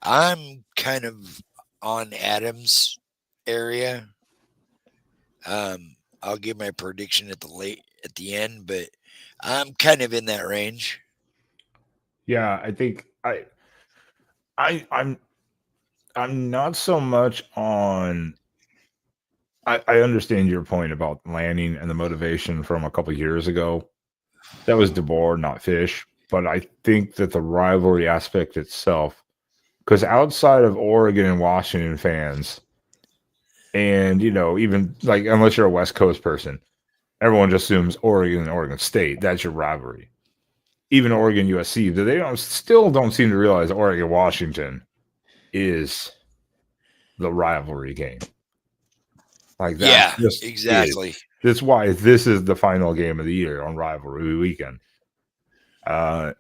I'm kind of on Adams area. I'll give my prediction at the end, but I'm kind of in that range. Yeah, I think I'm not so much on. I understand your point about Lanning and the motivation from a couple years ago. That was DeBoer, not Fish. But I think that the rivalry aspect itself, because outside of Oregon and Washington fans, and even like unless you're a West Coast person, everyone just assumes Oregon and Oregon State. That's your rivalry. Even Oregon USC, they still don't seem to realize Oregon Washington is the rivalry game. Like that. Yeah, exactly. That's why this is the final game of the year on rivalry weekend.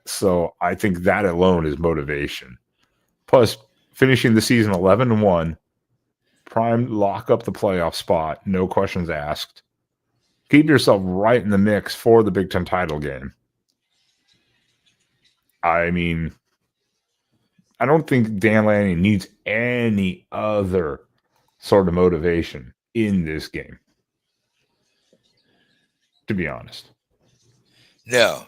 So I think that alone is motivation. Plus, finishing the season 11-1, prime, lock up the playoff spot, no questions asked. Keep yourself right in the mix for the Big Ten title game. I mean, I don't think Dan Lanning needs any other sort of motivation in this game, to be honest. No.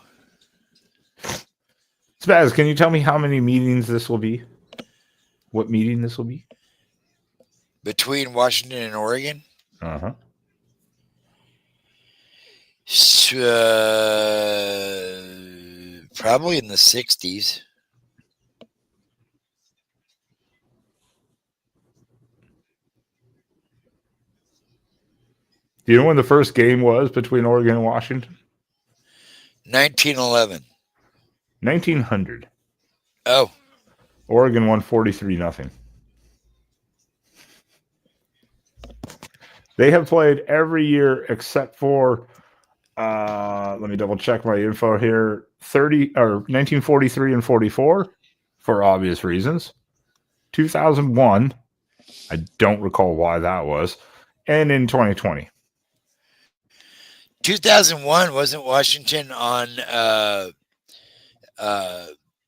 Spaz, can you tell me how many meetings this will be? what meeting this will be? Between Washington and Oregon? Uh-huh. Probably in the 60s. Do you know when the first game was between Oregon and Washington? 1911. 1900. Oh. Oregon won 43-0. They have played every year except for, let me double check my info here, 1943 and 44 for obvious reasons. 2001, I don't recall why that was, and in 2020. 2001, wasn't Washington on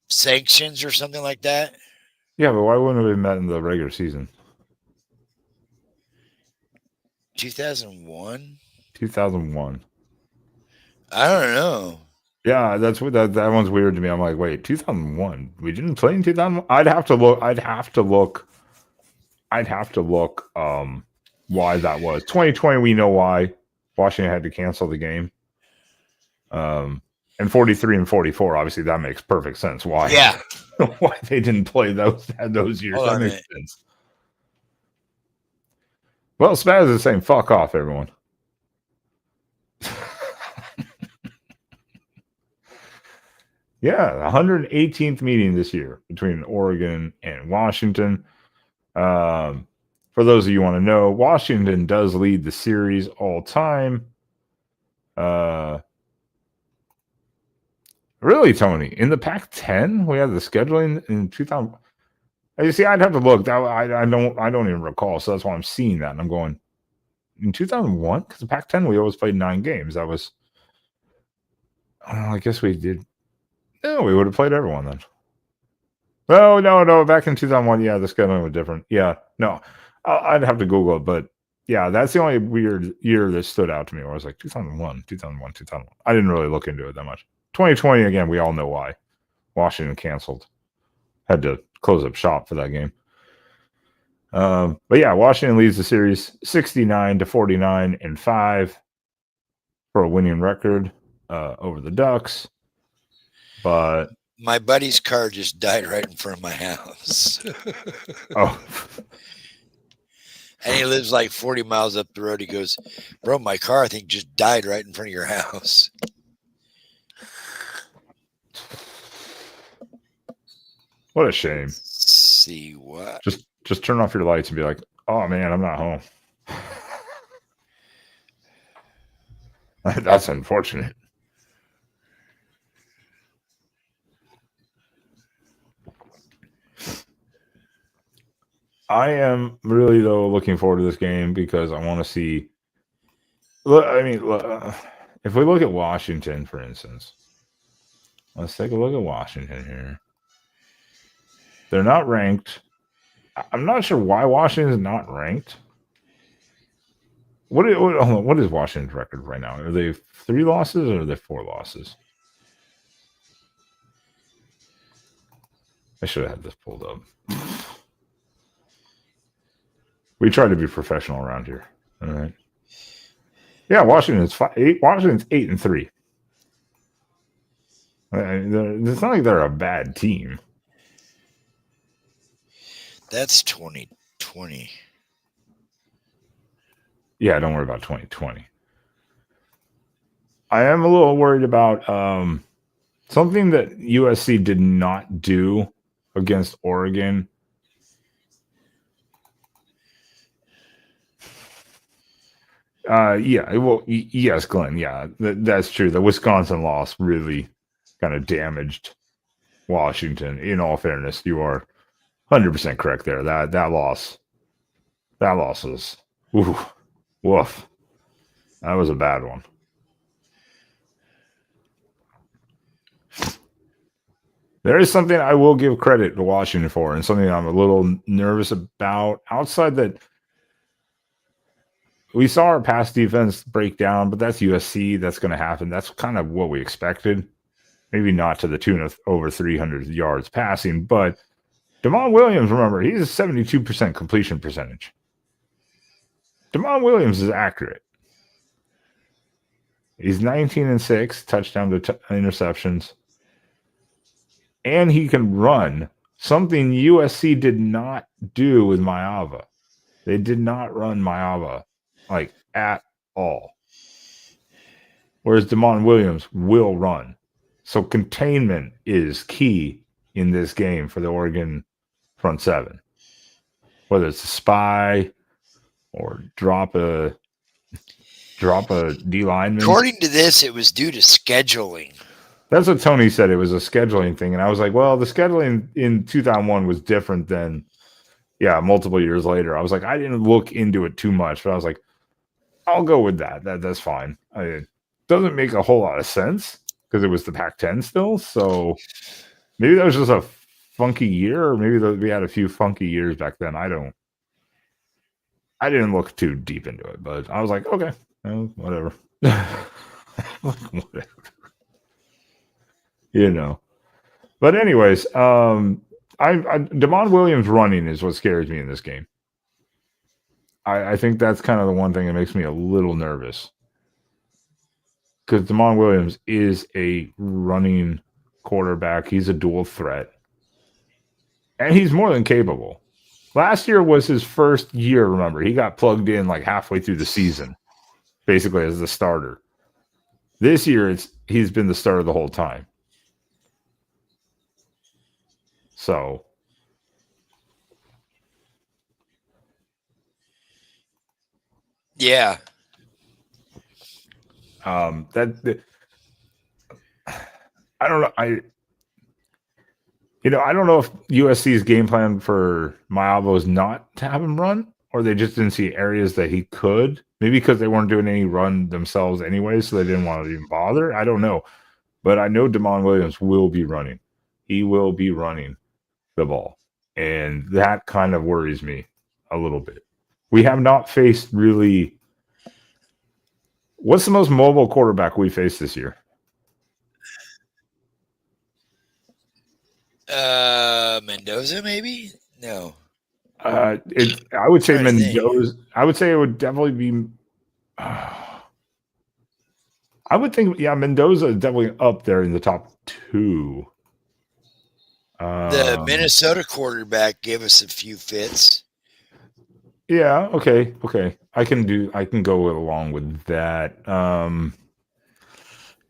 sanctions or something like that? Yeah, but why wouldn't it have been met in the regular season? 2001? 2001. I don't know. Yeah, that's what that one's weird to me. I'm like, wait, 2001. We didn't play in 2001. I'd have to look why that was. 2020, we know why. Washington had to cancel the game. And 43 and 44, obviously that makes perfect sense. Why? Yeah. Why they didn't play those years. Hold that on makes sense. Well, Spaz is saying fuck off, everyone. Yeah, 118th meeting this year between Oregon and Washington. For those of you who want to know, Washington does lead the series all time. Really, Tony, in the Pac-10, we had the scheduling in 2000. You see, I'd have to look. I don't even recall. So that's why I'm seeing that, and I'm going in 2001 because the Pac-10 we always played 9 games. That was, I guess we did. No, we would have played everyone then. Oh, no. Back in 2001, yeah, the scheduling was different. Yeah, no, I'd have to Google it, but yeah, that's the only weird year that stood out to me. Where I was like 2001. I didn't really look into it that much. 2020, again, we all know why. Washington canceled. Had to close up shop for that game. But yeah, Washington leads the series 69-49 and 5 for a winning record over the Ducks. But my buddy's car just died right in front of my house. Oh. And he lives like 40 miles up the road. He goes, bro, my car, I think, just died right in front of your house. What a shame. See what? Just turn off your lights and be like, oh man, I'm not home. That's unfortunate. I am really, though, looking forward to this game because I want to see. Look, I mean, if we look at Washington, for instance, let's take a look at Washington here. They're not ranked. I'm not sure why Washington is not ranked. What is Washington's record right now? Are they 3 losses or are they 4 losses? I should have had this pulled up. We try to be professional around here. All right. Yeah, Washington's 8. Washington's 8-3. It's not like they're a bad team. That's 2020. Yeah, don't worry about 2020. I am a little worried about something that USC did not do against Oregon. Yes, Glenn. Yeah, that's true. The Wisconsin loss really kind of damaged Washington. In all fairness, you are 100% correct there. That loss was woof. That was a bad one. There is something I will give credit to Washington for, and something I'm a little nervous about. Outside that, we saw our pass defense break down, but that's USC. That's going to happen. That's kind of what we expected. Maybe not to the tune of over 300 yards passing, but Damon Williams, remember, he's a 72% completion percentage. Damon Williams is accurate. He's 19-6, touchdown to interceptions. And he can run, something USC did not do with Maava. They did not run Maava, like, at all. Whereas Damon Williams will run. So containment is key in this game for the Oregon front seven. Whether it's a spy or drop a D lineman. According to this, it was due to scheduling. That's what Tony said. It was a scheduling thing. And I was like, well, the scheduling in 2001 was different than, multiple years later. I was like, I didn't look into it too much, but I was like, I'll go with that. That's fine. It doesn't make a whole lot of sense because it was the Pac-10 still. So maybe that was just a funky year, or maybe we had a few funky years back then. I didn't look too deep into it, but I was like, okay, whatever. Whatever. But anyways, Damon Williams running is what scares me in this game. I think that's kind of the one thing that makes me a little nervous. Because Damon Williams is a running quarterback. He's a dual threat. And he's more than capable. Last year was his first year, remember. He got plugged in like halfway through the season, basically as the starter. This year, he's been the starter the whole time. So, yeah. I don't know. I don't know if USC's game plan for Maava was not to have him run, or they just didn't see areas that he could. Maybe because they weren't doing any run themselves anyway, so they didn't want to even bother. I don't know. But I know Damon Williams will be running. He will be running the ball. And that kind of worries me a little bit. We have not faced really... What's the most mobile quarterback we faced this year? Mendoza, maybe? No. I would say Mendoza. I would say it would definitely be. I would think, Mendoza is definitely up there in the top two. The Minnesota quarterback gave us a few fits. Yeah. Okay. I can go along with that.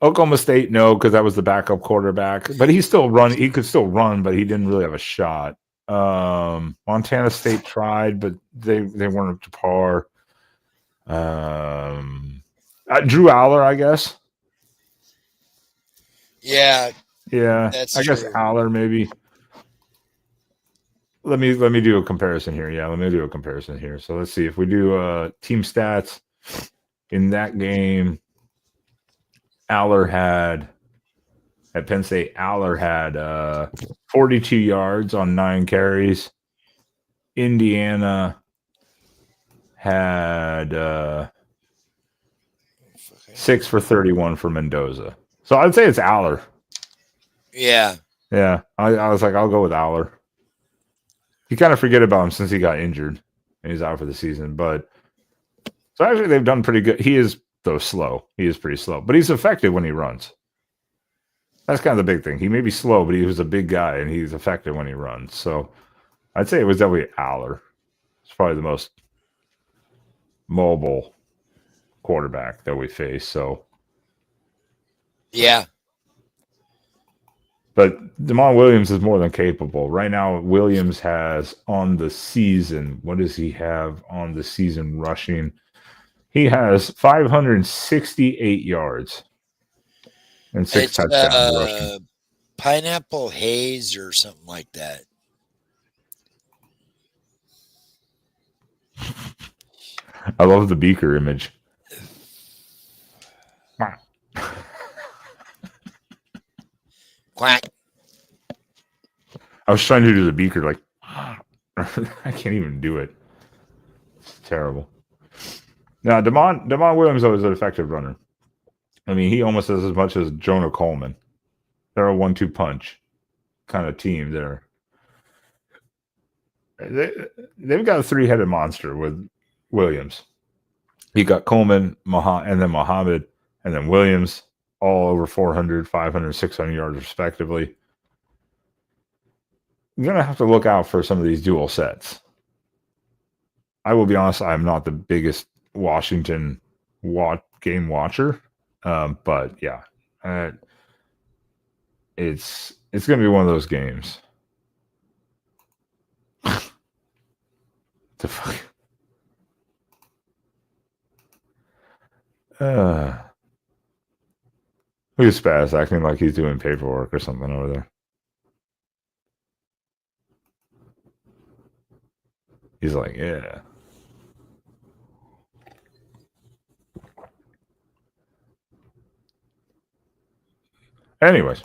Oklahoma State, no, because that was the backup quarterback. But he still run. He could still run, but he didn't really have a shot. Montana State tried, but they weren't up to par. Drew Aller, I guess. Yeah. That's I guess true. Aller maybe. Let me do a comparison here. Yeah, let me do a comparison here. So let's see if we do team stats in that game. Aller had at Penn State. Aller had 42 yards on 9 carries. Indiana had 6 for 31 for Mendoza. So I'd say it's Aller. Yeah. I was like, I'll go with Aller. You kind of forget about him since he got injured and he's out for the season. But so actually, they've done pretty good. He is, though, slow. He is pretty slow, but he's effective when he runs. That's kind of the big thing. He may be slow, but he was a big guy and he's effective when he runs. So I'd say it was definitely Aller. It's probably the most mobile quarterback that we face. So, yeah. But Damon Williams is more than capable. Right now, Williams has on the season, what does he have on the season rushing? He has 568 yards and 6 touchdowns rushing. Pineapple Haze or something like that. I love the beaker image. Quack. I was trying to do the beaker like I can't even do it. It's terrible. Now, Damon Williams is an effective runner. I mean, he almost does as much as Jonah Coleman. They're a 1-2 punch kind of team there. they've got a three-headed monster with Williams. You got Coleman, and then Muhammad, and then Williams, all over 400, 500, 600 yards respectively. You're going to have to look out for some of these dual sets. I will be honest, I'm not the biggest Washington game watcher, but yeah, it's going to be one of those games. The fuck. Look at Spaz acting like he's doing paperwork or something over there. He's like, yeah. Anyways,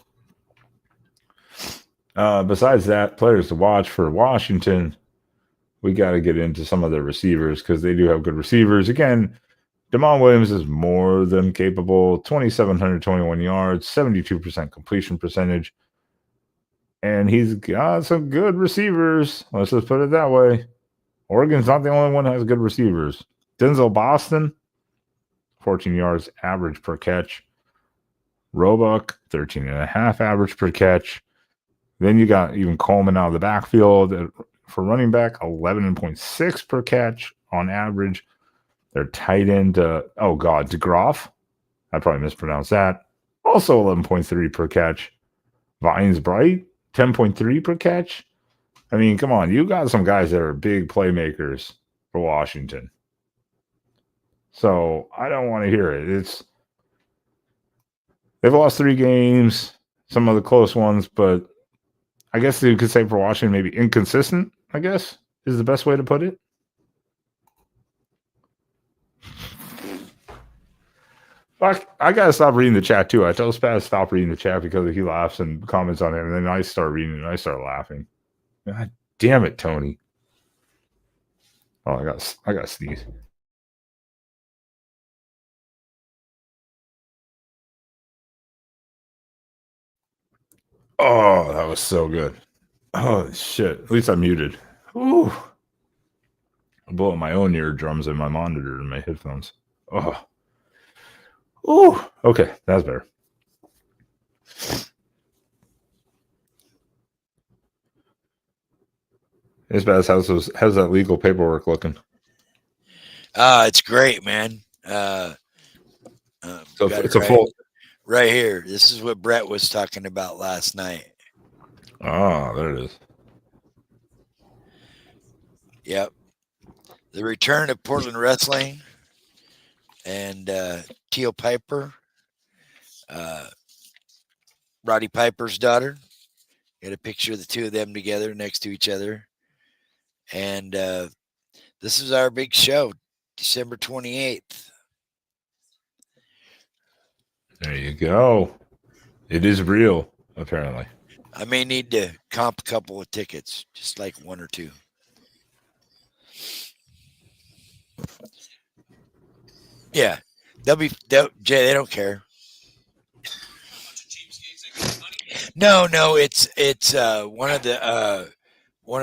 besides that, players to watch for Washington, we got to get into some of the receivers because they do have good receivers. Again, Damon Williams is more than capable. 2,721 yards, 72% completion percentage. And he's got some good receivers. Let's just put it that way. Oregon's not the only one that has good receivers. Denzel Boston, 14 yards average per catch. Roebuck, 13.5 average per catch. Then you got even Coleman out of the backfield for running back, 11.6 per catch on average. Their tight end, DeGroff. I probably mispronounced that. Also 11.3 per catch. Vines Bright, 10.3 per catch. I mean, come on. You got some guys that are big playmakers for Washington. So I don't want to hear it. They've lost 3 games, some of the close ones, but I guess you could say for Washington, maybe inconsistent, I guess, is the best way to put it. Fuck, I got to stop reading the chat, too. I tell Spaz to stop reading the chat because he laughs and comments on it, and then I start reading it and I start laughing. God damn it, Tony. Oh, I got to sneeze. Oh, that was so good. Oh, shit. At least I muted. Ooh. I'm blowing my own eardrums in my monitor and my headphones. Oh. Ooh. Okay, that's better. It's bad. How's that legal paperwork looking? It's great, man. So it's a full... Right here. This is what Brett was talking about last night. Ah, there it is. Yep. The return of Portland Wrestling and Teal Piper, Roddy Piper's daughter. Got a picture of the two of them together next to each other. And this is our big show, December 28th. There you go. It is real, apparently. I may need to comp a couple of tickets, just like 1 or 2. Yeah, they don't care. No, it's one of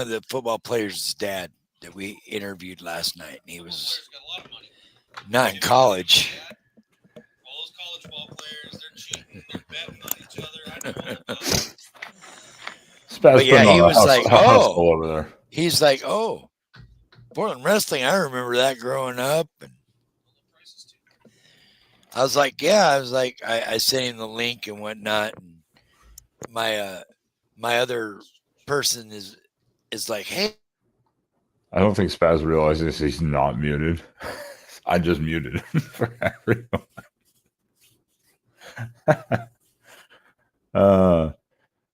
the football players' dad that we interviewed last night, and he was not in college. All those college ball players, they're cheating, they're betting on each other. I know. But yeah, he was like, "Oh," over there. He's like, "Oh, Portland Wrestling. I remember that growing up." And I was like, "Yeah." I was like, I sent him the link and whatnot. And my other person is like, "Hey." I don't think Spaz realizes he's not muted. I just muted him for everyone.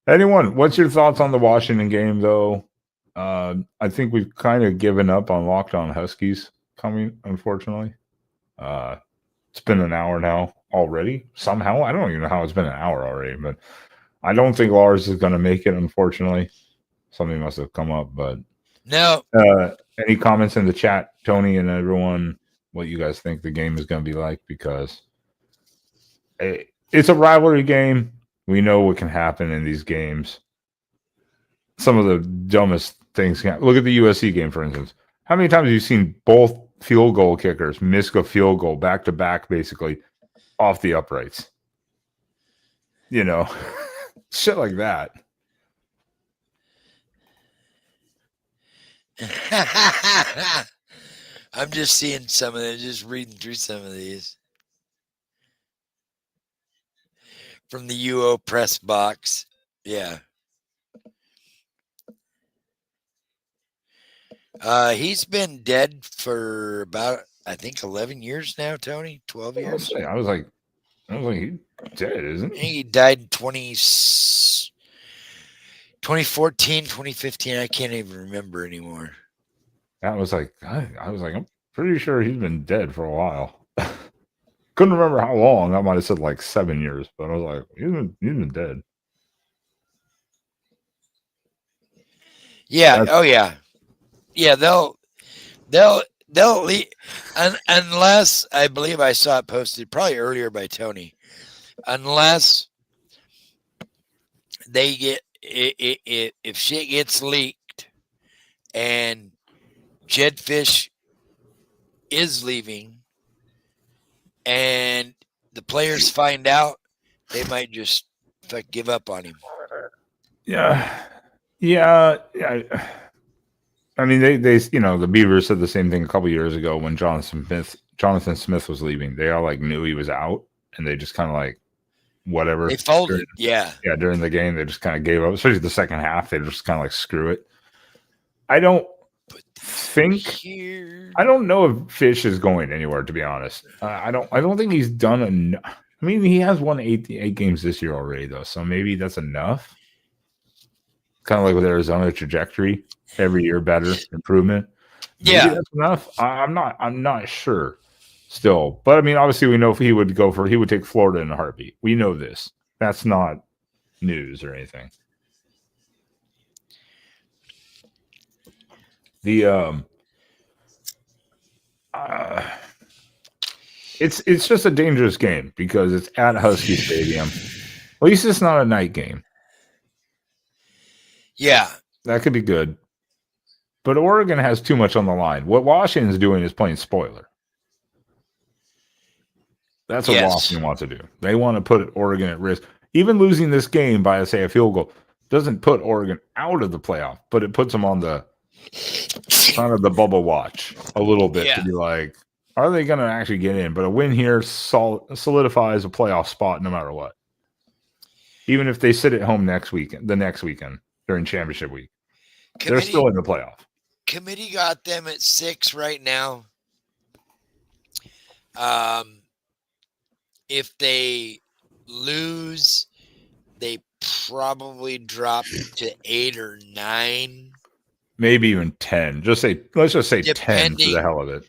Anyone, what's your thoughts on the Washington game, though? I think we've kind of given up on Locked On Huskies coming, unfortunately. It's been an hour now already, somehow. I don't even know how it's been an hour already, but I don't think Lars is going to make it, unfortunately. Something must have come up, but... No. Any comments in the chat, Tony and everyone, what you guys think the game is going to be like? Because it's a rivalry game. We know what can happen in these games. Some of the dumbest things can look at the USC game, for instance. How many times have you seen both field goal kickers miss a field goal back to back, basically off the uprights? You know, shit like that. I'm just seeing some of them, just reading through some of these from the UO press box. Yeah. He's been dead for about, I think, 11 years now, Tony. 12 years. I was like, he's dead, isn't I he? think he died in 2014, 2015. I can't even remember anymore. I was like, I'm pretty sure he's been dead for a while. Couldn't remember how long. I might have said like 7 years, but I was like, he's been dead. Yeah. Oh yeah. Yeah. They'll leave, unless I believe I saw it posted probably earlier by Tony. Unless they get if shit gets leaked and Jedfish is leaving and the players find out, they might just give up on him. Yeah. I mean, they the Beavers said the same thing a couple years ago when Jonathan Smith was leaving. They all like knew he was out, and they just kind of like whatever. They folded. Yeah. During the game, they just kind of gave up, especially the second half. They just kind of like screw it. I don't know if Fish is going anywhere, to be honest. I don't think he's done enough. I mean, he has won eight games this year already, though, so maybe that's enough. Kind of like with Arizona trajectory, every year better improvement. Maybe that's enough. I'm not sure still, but I mean, obviously we know he would take Florida in a heartbeat. We know this. That's not news or anything. The it's just a dangerous game because it's at Husky Stadium. At least it's not a night game. Yeah. That could be good. But Oregon has too much on the line. What Washington's doing is playing spoiler. That's what Washington wants to do. They want to put Oregon at risk. Even losing this game by, say, a field goal doesn't put Oregon out of the playoff, but it puts them on the kind of the bubble watch a little bit to be like, are they going to actually get in? But a win here solidifies a playoff spot no matter what. Even if they sit at home the next weekend during championship week, they're still in the playoff. Committee got them at 6 right now. If they lose, they probably drop to 8 or 9. Maybe even 10. Let's just say 10 for the hell of it.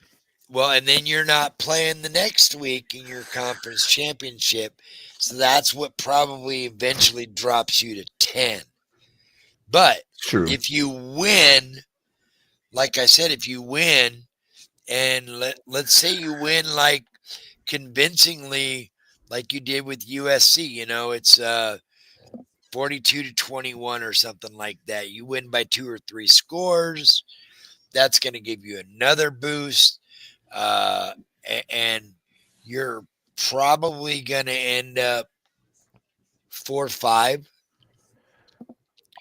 Well, and then you're not playing the next week in your conference championship. So that's what probably eventually drops you to 10. But if you win, like I said, if you win, and let's say you win like convincingly, like you did with USC, it's 42-21 or something like that. You win by 2 or 3 scores. That's going to give you another boost. And you're probably going to end up 4-5.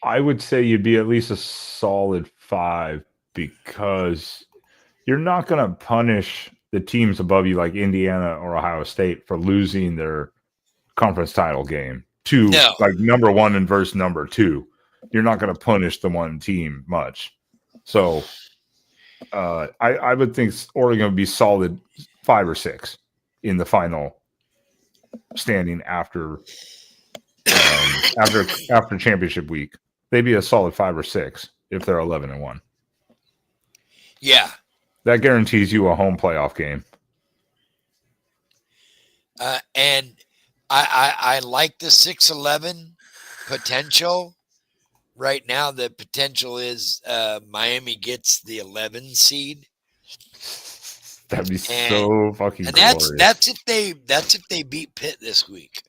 I would say you'd be at least a solid 5 because you're not going to punish the teams above you like Indiana or Ohio State for losing their conference title game to like number 1 versus number 2. You're not going to punish the one team much. So I would think Oregon would be solid 5 or 6 in the final standing after championship week. They'd be a solid 5 or 6 if they're 11-1. Yeah, that guarantees you a home playoff game. And I like the 6-11 potential. Right now, the potential is Miami gets the 11 seed. That'd be so fucking and glorious. That's if they beat Pitt this week.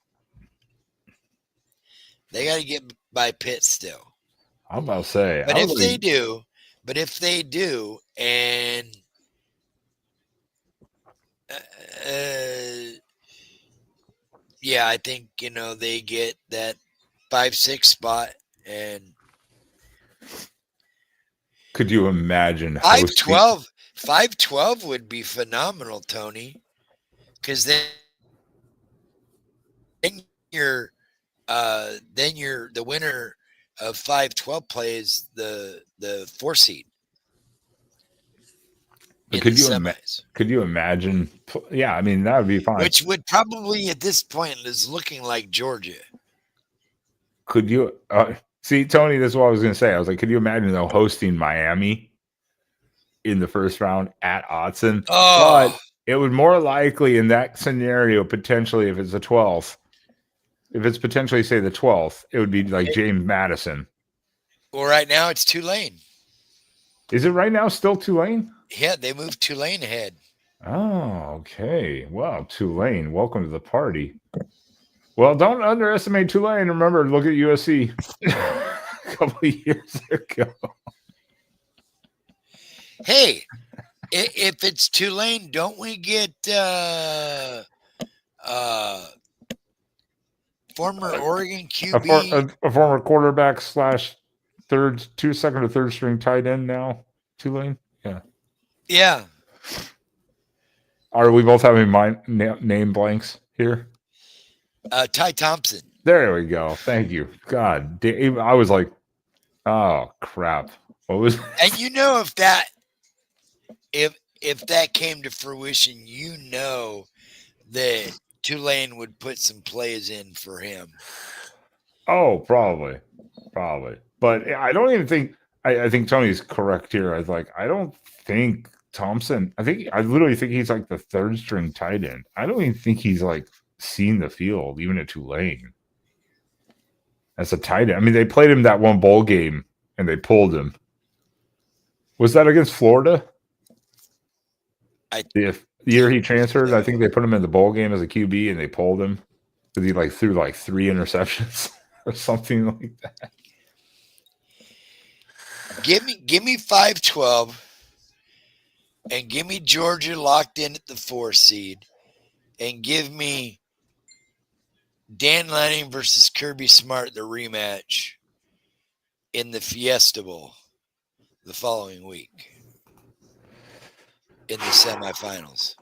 They got to get by Pitt still. I'm about to say. But I if was they like, do, and yeah, I think they get that 5-6 spot, and could you imagine hosting? 5-12 would be phenomenal, Tony, because then you're the winner of 5-12 plays the 4 seed But in the semis, could you imagine? Yeah, I mean that would be fine. which would probably at this point is looking like Georgia. Could you see, Tony? This is what I was going to say. I was like, could you imagine though hosting Miami in the first round at Autzen? Oh, But it would more likely in that scenario potentially if it's the 12th. If it's potentially say the 12th, it would be like James Madison. well, right now it's Tulane. Is it right now still Tulane? Yeah, they moved Tulane ahead. Oh, okay. Well, Tulane, welcome to the party. Well, don't underestimate Tulane. Remember, look at USC a couple of years ago. Hey, if it's Tulane, don't we get former Oregon QB? A former quarterback / second or third string tight end now, Tulane? Yeah. Yeah. Are we both having name blanks here? Ty Thompson. There we go. Thank you. God, Dave, I was like, oh crap. What was? And if that came to fruition, that Tulane would put some plays in for him. Oh, probably. But I don't even think. I think Tony's correct here. I don't think Thompson. I literally think he's like the third string tight end. I don't even think he's like seen the field, even at Tulane. As a tight end. I mean, they played him that one bowl game and they pulled him. Was that against Florida? The year he transferred, I think they put him in the bowl game as a QB and they pulled him because he threw 3 interceptions or something like that. Give me 5-12 and give me Georgia locked in at the 4 seed and give me Dan Lanning versus Kirby Smart, the rematch in the Fiesta Bowl the following week in the semifinals.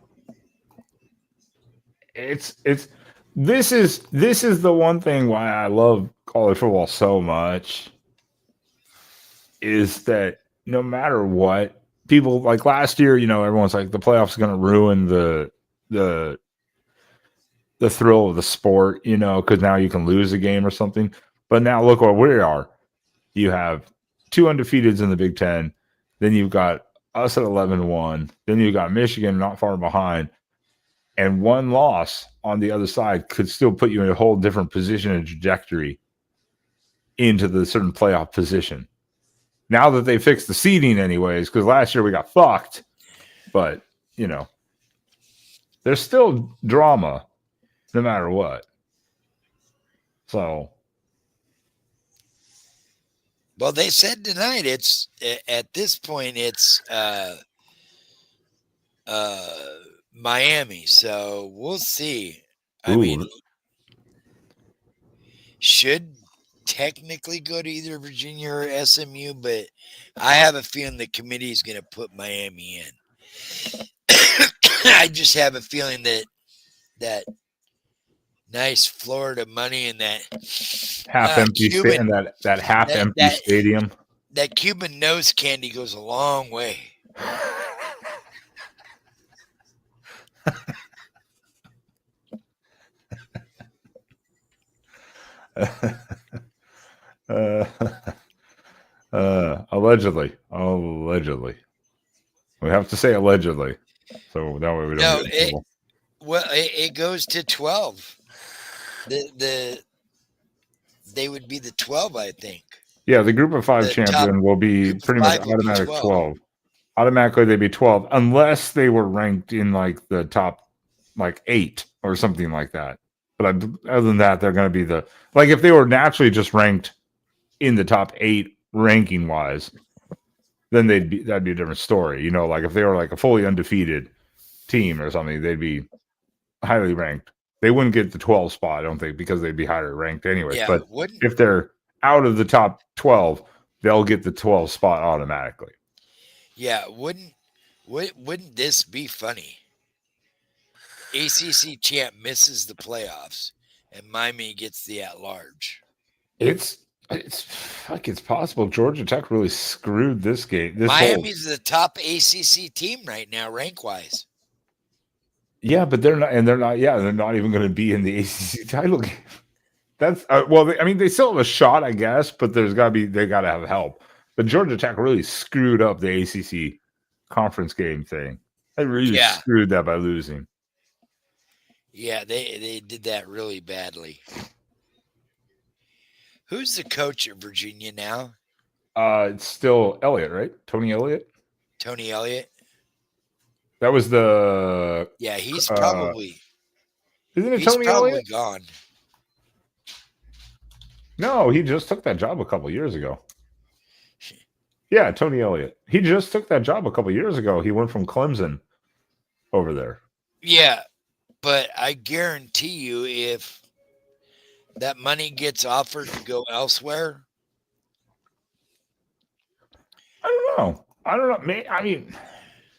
This is the one thing why I love college football so much is that no matter what, people like last year, everyone's like the playoffs are going to ruin the thrill of the sport, because now you can lose a game or something. But now look where we are. You have 2 undefeateds in the Big Ten. Then you've got us at 11-1. Then you've got Michigan not far behind. And one loss on the other side could still put you in a whole different position and trajectory into the certain playoff position. Now that they fixed the seeding anyways, because last year we got fucked. But, there's still drama no matter what. So. Well, they said tonight at this point it's Miami, so we'll see. I mean, should technically go to either Virginia or SMU, but I have a feeling the committee is going to put Miami in. I just have a feeling that nice Florida money and that half empty that half empty stadium. That Cuban nose candy goes a long way. Allegedly. We have to say allegedly, so that way we don't. It goes to 12. They would be the 12, I think. Yeah, the group of 5 champion will be pretty much automatic 12. Automatically, they'd be 12 unless they were ranked in the top 8 or something like that. But other than that, they're going to be if they were naturally just ranked in the top 8 ranking wise, then that'd be a different story. You know, like if they were like a fully undefeated team or something, they'd be highly ranked. They wouldn't get the 12 spot, I don't think, because they'd be higher ranked anyways. Yeah, But wouldn't if they're out of the top 12, they'll get the 12 spot automatically. yeah, wouldn't this be funny? ACC champ misses the playoffs, and Miami gets the at-large. It's like it's possible Georgia Tech really screwed this game. Miami's the top ACC team right now, rank-wise. Yeah, but they're not, and they're not. Yeah, they're not even going to be in the ACC title game. That's well, I mean, they still have a shot, I guess, but they got to have help. But Georgia Tech really screwed up the ACC conference game thing. They really screwed that by losing. Yeah, they did that really badly. Who's the coach at Virginia now? It's still Elliott, right? Tony Elliott. Tony Elliott. That was the. Yeah, he's probably. Isn't it he's Tony probably Elliott? Gone. No, he just took that job a couple years ago. Yeah, Tony Elliott. He just took that job a couple years ago. He went from Clemson over there. Yeah, but I guarantee you, if that money gets offered to go elsewhere, I don't know. I mean,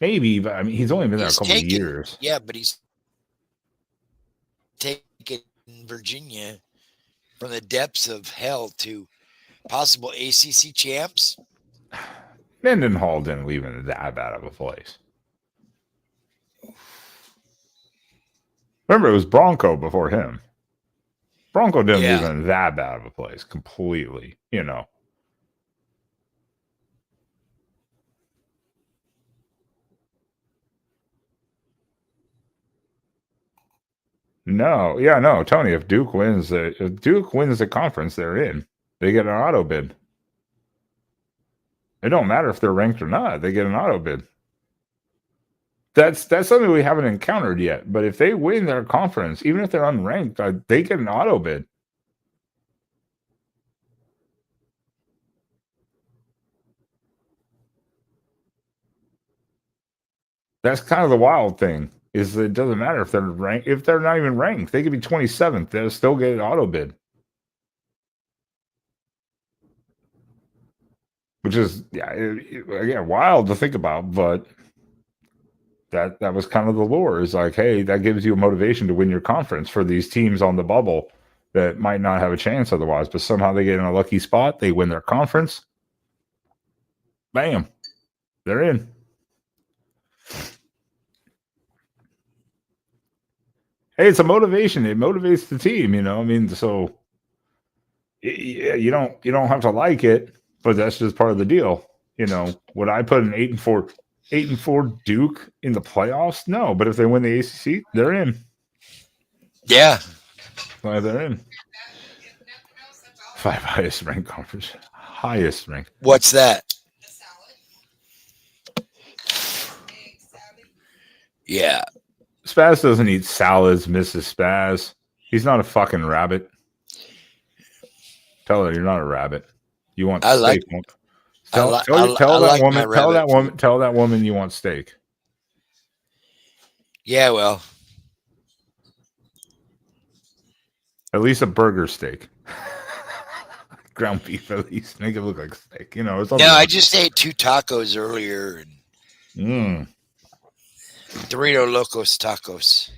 maybe, but I mean, he's only been there a couple of years. Yeah, but he's taken Virginia from the depths of hell to possible ACC champs. Mendenhall didn't leave in that bad of a place. Remember, it was Bronco before him. Bronco didn't leave in that bad of a place completely, you know. No, Tony. If Duke wins the conference, they're in. They get an auto bid. It don't matter if they're ranked or not. They get an auto bid. That's something we haven't encountered yet. But if they win their conference, even if they're unranked, they get an auto bid. That's kind of the wild thing. Is it doesn't matter if they're ranked. If they're not even ranked, they could be 27th. They'll still get an auto bid, which is wild to think about. But that was kind of the lore. Is like, hey, that gives you a motivation to win your conference for these teams on the bubble that might not have a chance otherwise. But somehow they get in a lucky spot. They win their conference. Bam, they're in. Hey, it's a motivation. It motivates the team, you know. I mean, so you don't have to like it, but that's just part of the deal. You know, would I put an 8-4 Duke in the playoffs? No, but if they win the ACC, they're in. Yeah, They're in. 5 highest ranked conference, highest ranked. What's that? Yeah. Spaz doesn't eat salads, Mrs. Spaz. He's not a fucking rabbit. Tell her you're not a rabbit. You want steak. Tell that woman you want steak. Yeah, well. At least a burger steak. Ground beef, at least. Make it look like steak. You know, it's I just ate 2 tacos earlier. Dorito Locos tacos.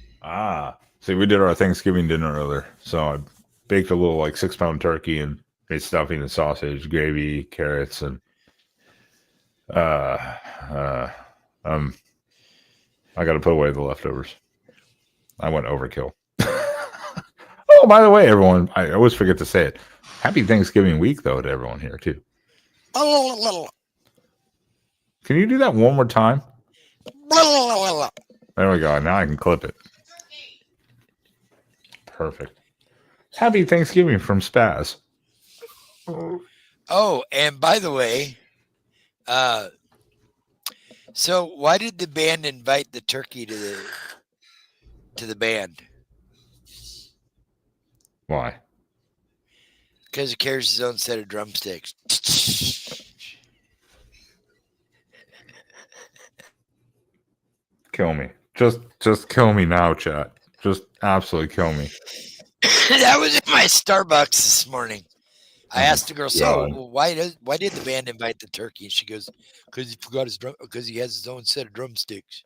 See, we did our Thanksgiving dinner earlier. So I baked a little 6-pound turkey and made stuffing and sausage, gravy, carrots, and I got to put away the leftovers. I went overkill. Oh, by the way, everyone, I always forget to say it. Happy Thanksgiving week, though, to everyone here, too. Can you do that one more time? There we go. Now I can clip it. Perfect. Happy Thanksgiving from Spaz. Oh, and by the way, so why did the band invite the turkey to the band? Why? Because he carries his own set of drumsticks. Kill me. Just kill me now, chat. Just absolutely kill me. That was in my Starbucks this morning. I asked the girl, so God. why did the band invite the turkey? And she goes, because he forgot his drum, because he has his own set of drumsticks.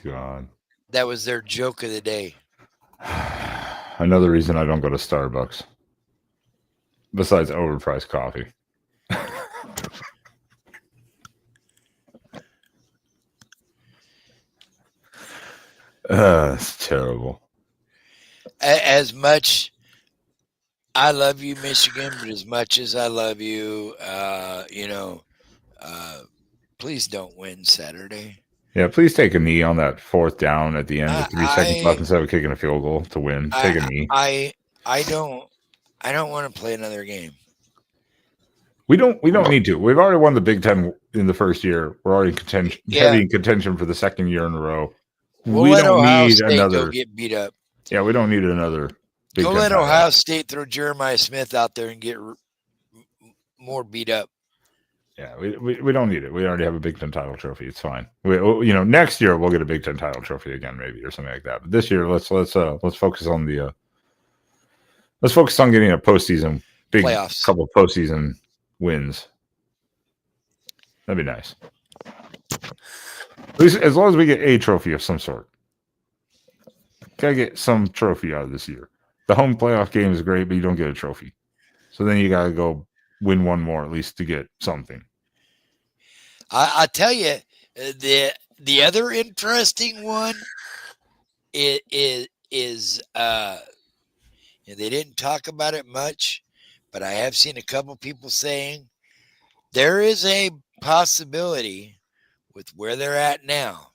God. That was their joke of the day. Another reason I don't go to Starbucks. Besides overpriced coffee. It's terrible. As much I love you, Michigan, but as much as I love you, please don't win Saturday. Yeah, please take a knee on that fourth down at the end with 3 seconds left instead of kicking a field goal to win. Take a knee. I don't want to play another game. We don't need to. We've already won the Big Ten in the first year. We're already in contention, heavy in contention for the second year in a row. We don't need another. Go get beat up. Yeah, we don't need another. Go let Ohio State throw Jeremiah Smith out there and get more beat up. Yeah, we don't need it. We already have a Big Ten title trophy. It's fine. Next year we'll get a Big Ten title trophy again, maybe, or something like that. But this year, let's focus on the let's focus on getting a postseason playoffs, couple of postseason wins. That'd be nice. At least as long as we get a trophy of some sort. Gotta get some trophy out of this year. The home playoff game is great, but you don't get a trophy. So then you gotta go win one more at least to get something. I tell you, the other interesting one is they didn't talk about it much, but I have seen a couple people saying there is a possibility with where they're at now.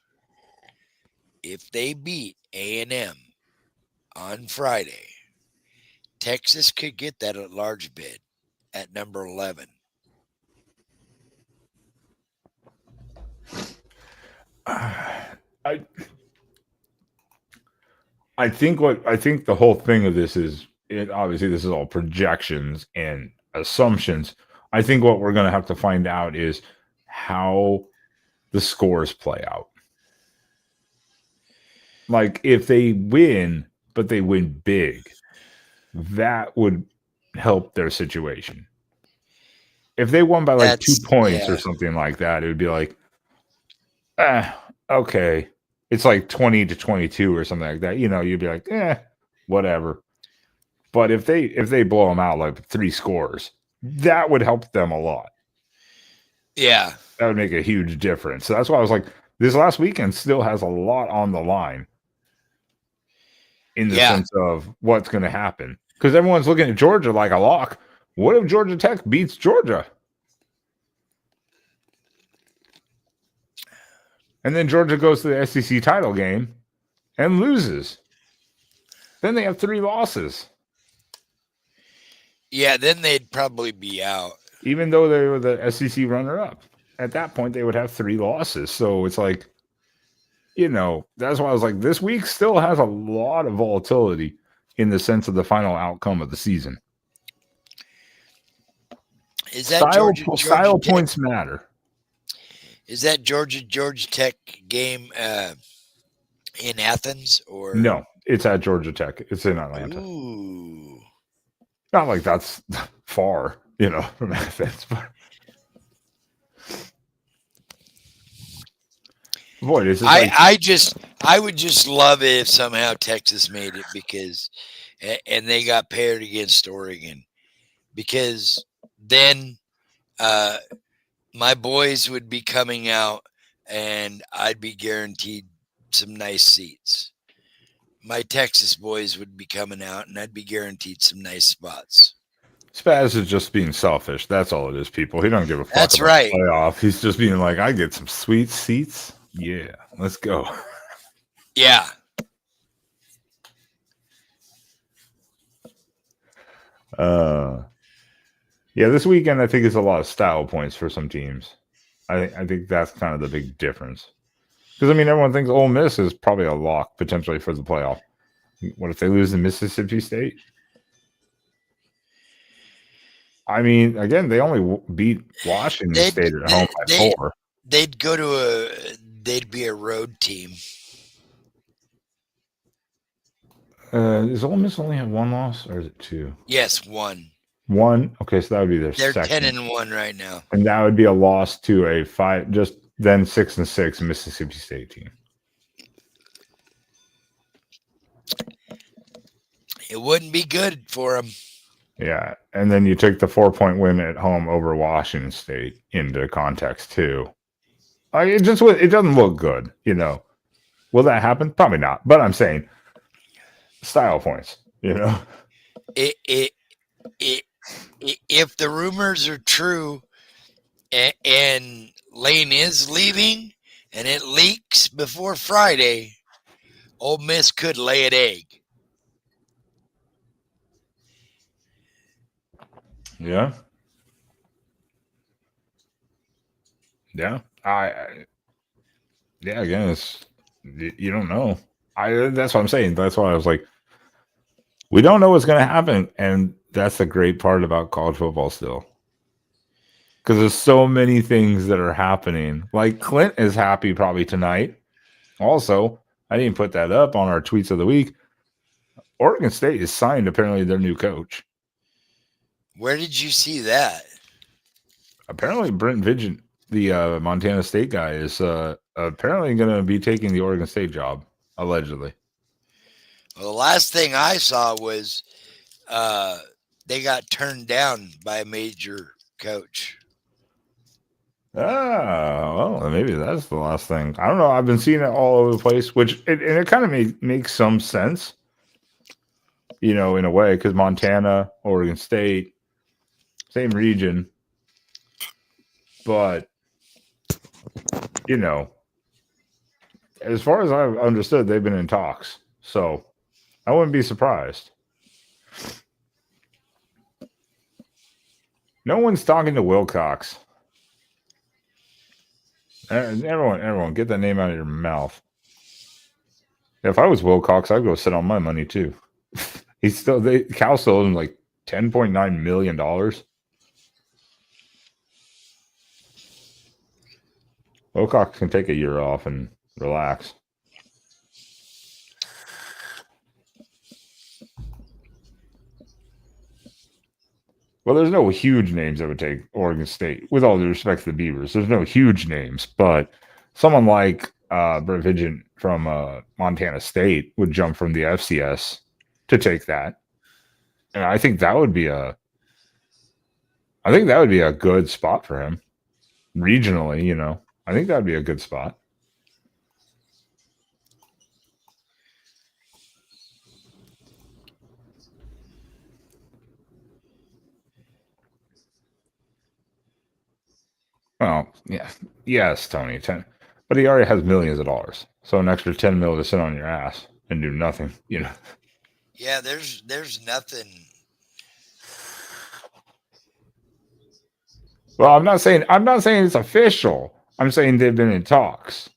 If they beat A&M on Friday, Texas could get that at large bid at number 11. I think the whole thing of this is obviously this is all projections and assumptions. I think what we're going to have to find out is how the scores play out. Like if they win, but they win big, that would help their situation. If they won by like 2 points or something like that, it would be like, okay. It's like 20-22 or something like that. You'd be like, whatever. But if they blow them out like 3 scores, that would help them a lot. Yeah. That would make a huge difference. So that's why I was like, this last weekend still has a lot on the line in the sense of what's going to happen. Because everyone's looking at Georgia like a lock. What if Georgia Tech beats Georgia? And then Georgia goes to the SEC title game and loses. Then they have 3 losses. Yeah, then they'd probably be out. Even though they were the SEC runner-up. At that point, they would have 3 losses. So it's like, that's why I was like, this week still has a lot of volatility in the sense of the final outcome of the season. Is that style points matter. Is that Georgia Tech game in Athens or no? It's at Georgia Tech. It's in Atlanta. Ooh. Not like that's far, from Athens. But boy, this is I would just love it if somehow Texas made it and they got paired against Oregon, because then my boys would be coming out and I'd be guaranteed some nice seats. My Texas boys would be coming out and I'd be guaranteed some nice spots. Spaz is just being selfish. That's all it is, people. He don't give a fuck That's about right. the playoff. He's just being like, I get some sweet seats. Yeah, let's go. Yeah. Yeah, this weekend I think is a lot of style points for some teams. I think that's kind of the big difference. Because everyone thinks Ole Miss is probably a lock potentially for the playoff. What if they lose to Mississippi State? I mean, again, they only beat Washington State at home by 4. They'd be a road team. Does Ole Miss only have 1 loss, or is it 2? Yes, 1. 1. Okay, so that would be their They're second. 10-1 right now, and that would be a loss to a 5, just then 6-6 Mississippi State team. It wouldn't be good for them. Yeah, and then you take the 4-point win at home over Washington State into context too. It doesn't look good, Will that happen? Probably not. But I'm saying style points, If the rumors are true, and Lane is leaving, and it leaks before Friday, Ole Miss could lay an egg. Yeah. Yeah. Again, it's, you don't know. That's what I'm saying. That's why I was like, we don't know what's going to happen. And that's the great part about college football still. Because there's so many things that are happening. Like Clint is happy probably tonight. Also, I didn't put that up on our tweets of the week. Oregon State is signed apparently their new coach. Where did you see that? Apparently Brent Vigent, the Montana State guy, is apparently going to be taking the Oregon State job, allegedly. Well, the last thing I saw was they got turned down by a major coach. Well, maybe that's the last thing. I don't know. I've been seeing it all over the place, which it kind of makes some sense, in a way, because Montana, Oregon State, same region. But, as far as I've understood, they've been in talks. So I wouldn't be surprised. No one's talking to Wilcox. Everyone, get that name out of your mouth. If I was Wilcox, I'd go sit on my money too. Cal still owes him like $10.9 million. Wilcox can take a year off and relax. Well, there's no huge names that would take Oregon State. With all due respect to the Beavers, there's no huge names. But someone like Brent Vigent from Montana State would jump from the FCS to take that. And I think that would be a good spot for him. Regionally, I think that would be a good spot. Well, yeah. Yes, Tony. But he already has millions of dollars. So an extra $10 million to sit on your ass and do nothing, Yeah, there's nothing. Well, I'm not saying it's official. I'm saying they've been in talks.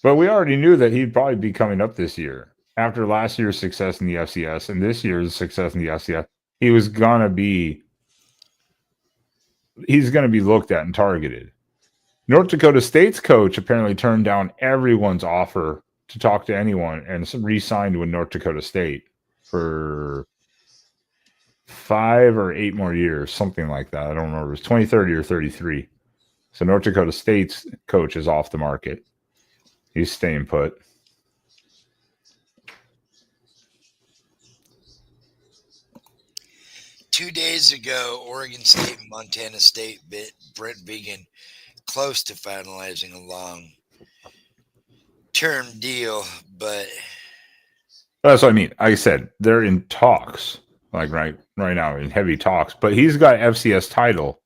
But we already knew that he'd probably be coming up this year. After last year's success in the FCS and this year's success in the FCS, he's going to be looked at and targeted. North Dakota State's coach apparently turned down everyone's offer to talk to anyone and re-signed with North Dakota State for 5 or 8 more years, something like that. I don't remember. It was 2030 or 33. So North Dakota State's coach is off the market. He's staying put. Two days ago, Oregon State and Montana State bit Brent Vigent close to finalizing a long-term deal, but that's what I mean. Like I said, they're in talks, like right now, in heavy talks. But he's got FCS title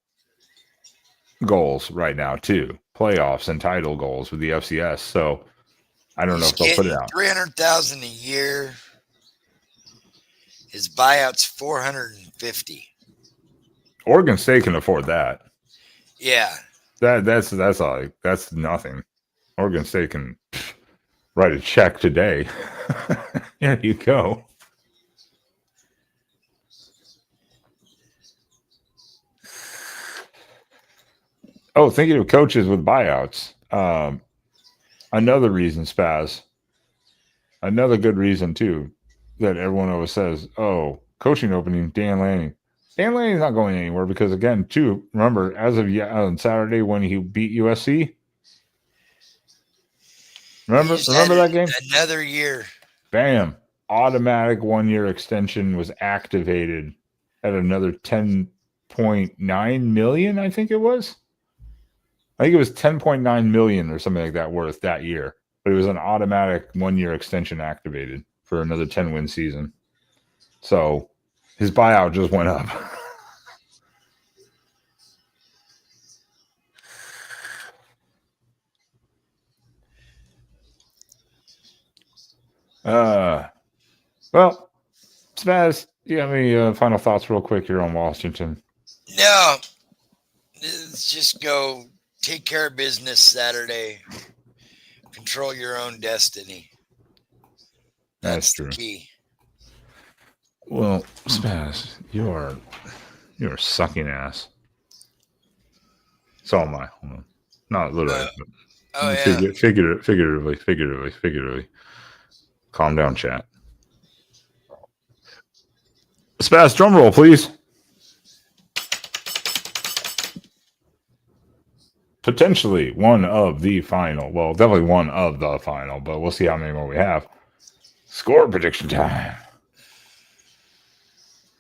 goals right now too, playoffs and title goals with the FCS. So I don't know if they'll put it out. $300,000 a year. His buyout's $450,000. Oregon State can afford that. Yeah, that's nothing. Oregon State can write a check today. There you go. Oh, thinking of coaches with buyouts. Another reason, Spaz. Another good reason too that everyone always says, "Oh, coaching opening, Dan Lanning." Dan Lanning's not going anywhere because, again, too. Remember, as of on Saturday when he beat USC. Remember that game? Another year. Bam! Automatic 1-year extension was activated at another 10.9 million. I think it was. I think it was 10.9 million or something like that worth that year. But it was an automatic 1-year extension activated for another 10-win season. So his buyout just went up. Well, Spaz, do you have any final thoughts real quick here on Washington? No. Let's just go take care of business Saturday. Control your own destiny. That's true. The key. Well, Spaz, you're sucking ass. So am I. Not literally, but figuratively. Calm down, chat. Spaz, drum roll, please. Potentially one of the final. Well, definitely one of the final, but we'll see how many more we have. Score prediction time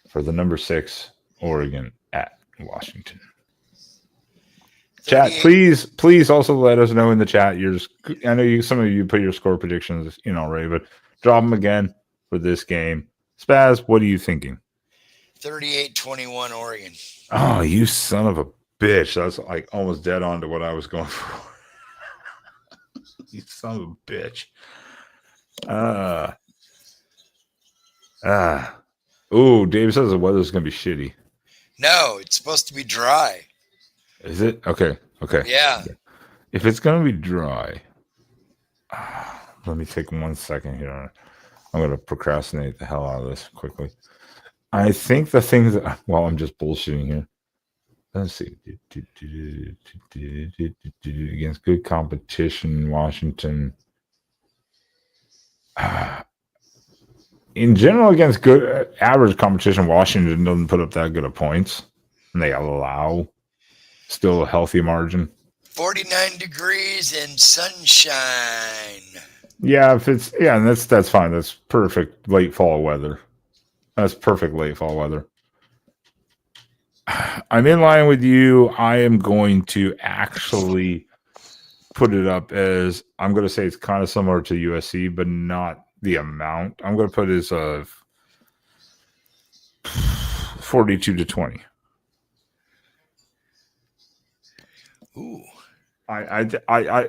for the number 6 Oregon at Washington. Chat, please also let us know in the chat. I know some of you put your score predictions in already, but drop them again for this game. Spaz, what are you thinking? 38-21 Oregon. Oh, you son of a bitch. That's like almost dead on to what I was going for. You son of a bitch. Oh, Dave says the weather's going to be shitty. No, it's supposed to be dry. Is it? Okay. Yeah. If it's going to be dry, let me take 1 second here. I'm going to procrastinate the hell out of this quickly. I think the things that, well, I'm just bullshitting here. Let's see. Against good competition, Washington. In general, against good average competition, Washington doesn't put up that good of points. And they allow still a healthy margin. 49 degrees and sunshine. Yeah, and that's fine. That's perfect late fall weather. That's perfect late fall weather. I'm in line with you. I am going to actually put it up as, I'm going to say it's kind of similar to USC, but not the amount. I'm going to put it as a 42-20. Ooh.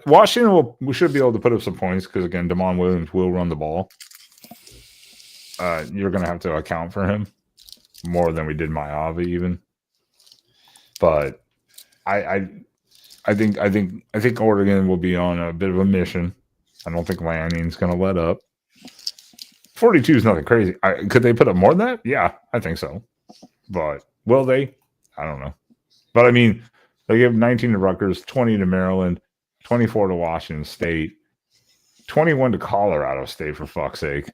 Washington we should be able to put up some points because, again, Damon Williams will run the ball. You're going to have to account for him more than we did Mayavi even. But I think Oregon will be on a bit of a mission. I don't think Lanning's going to let up. 42 is nothing crazy. Could they put up more than that? Yeah, I think so. But will they? I don't know. But I mean, they give 19 to Rutgers, 20 to Maryland, 24 to Washington State, 21 to Colorado State, for fuck's sake.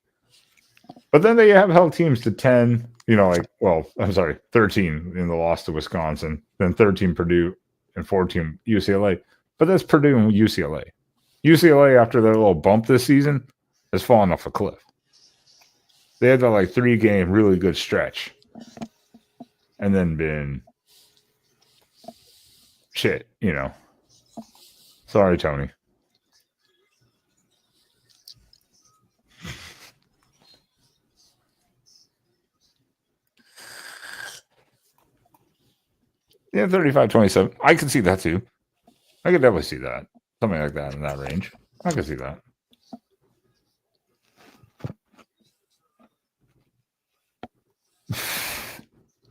But then they have held teams to 10, 13 in the loss to Wisconsin, then 13 Purdue, and 14 UCLA. But that's Purdue and UCLA. UCLA, after their little bump this season, has fallen off a cliff. They had that 3-game really good stretch. And then been shit, Sorry, Tony. Yeah, 35-27. I can see that too. I could definitely see that. Something like that in that range. I can see that.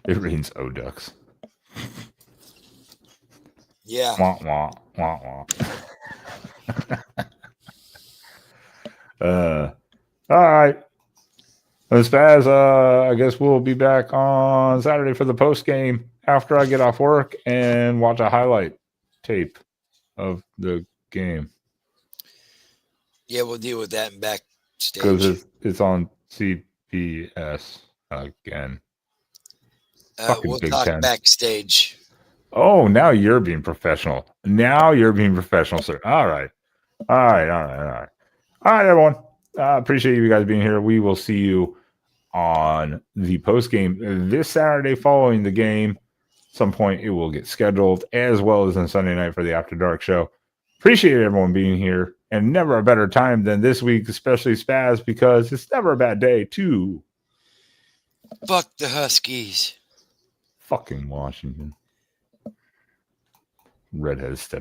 It rains O-Ducks. Yeah. Wah, wah, wah, wah. All right. As Spaz, I guess we'll be back on Saturday for the post game after I get off work and watch a highlight tape of the game Yeah, we'll deal with that in because backstage. it's on CBS again. Fucking We'll Big talk Ten. backstage. Oh, now you're being professional. Now you're being professional, sir. All right, everyone. Appreciate you guys being here. We will see you on the post game this Saturday following the game. Some point it will get scheduled, as well as on Sunday night for the After Dark show. Appreciate everyone being here, and never a better time than this week, especially Spaz, because it's never a bad day to Fuck the Huskies. fucking Washington. Redhead step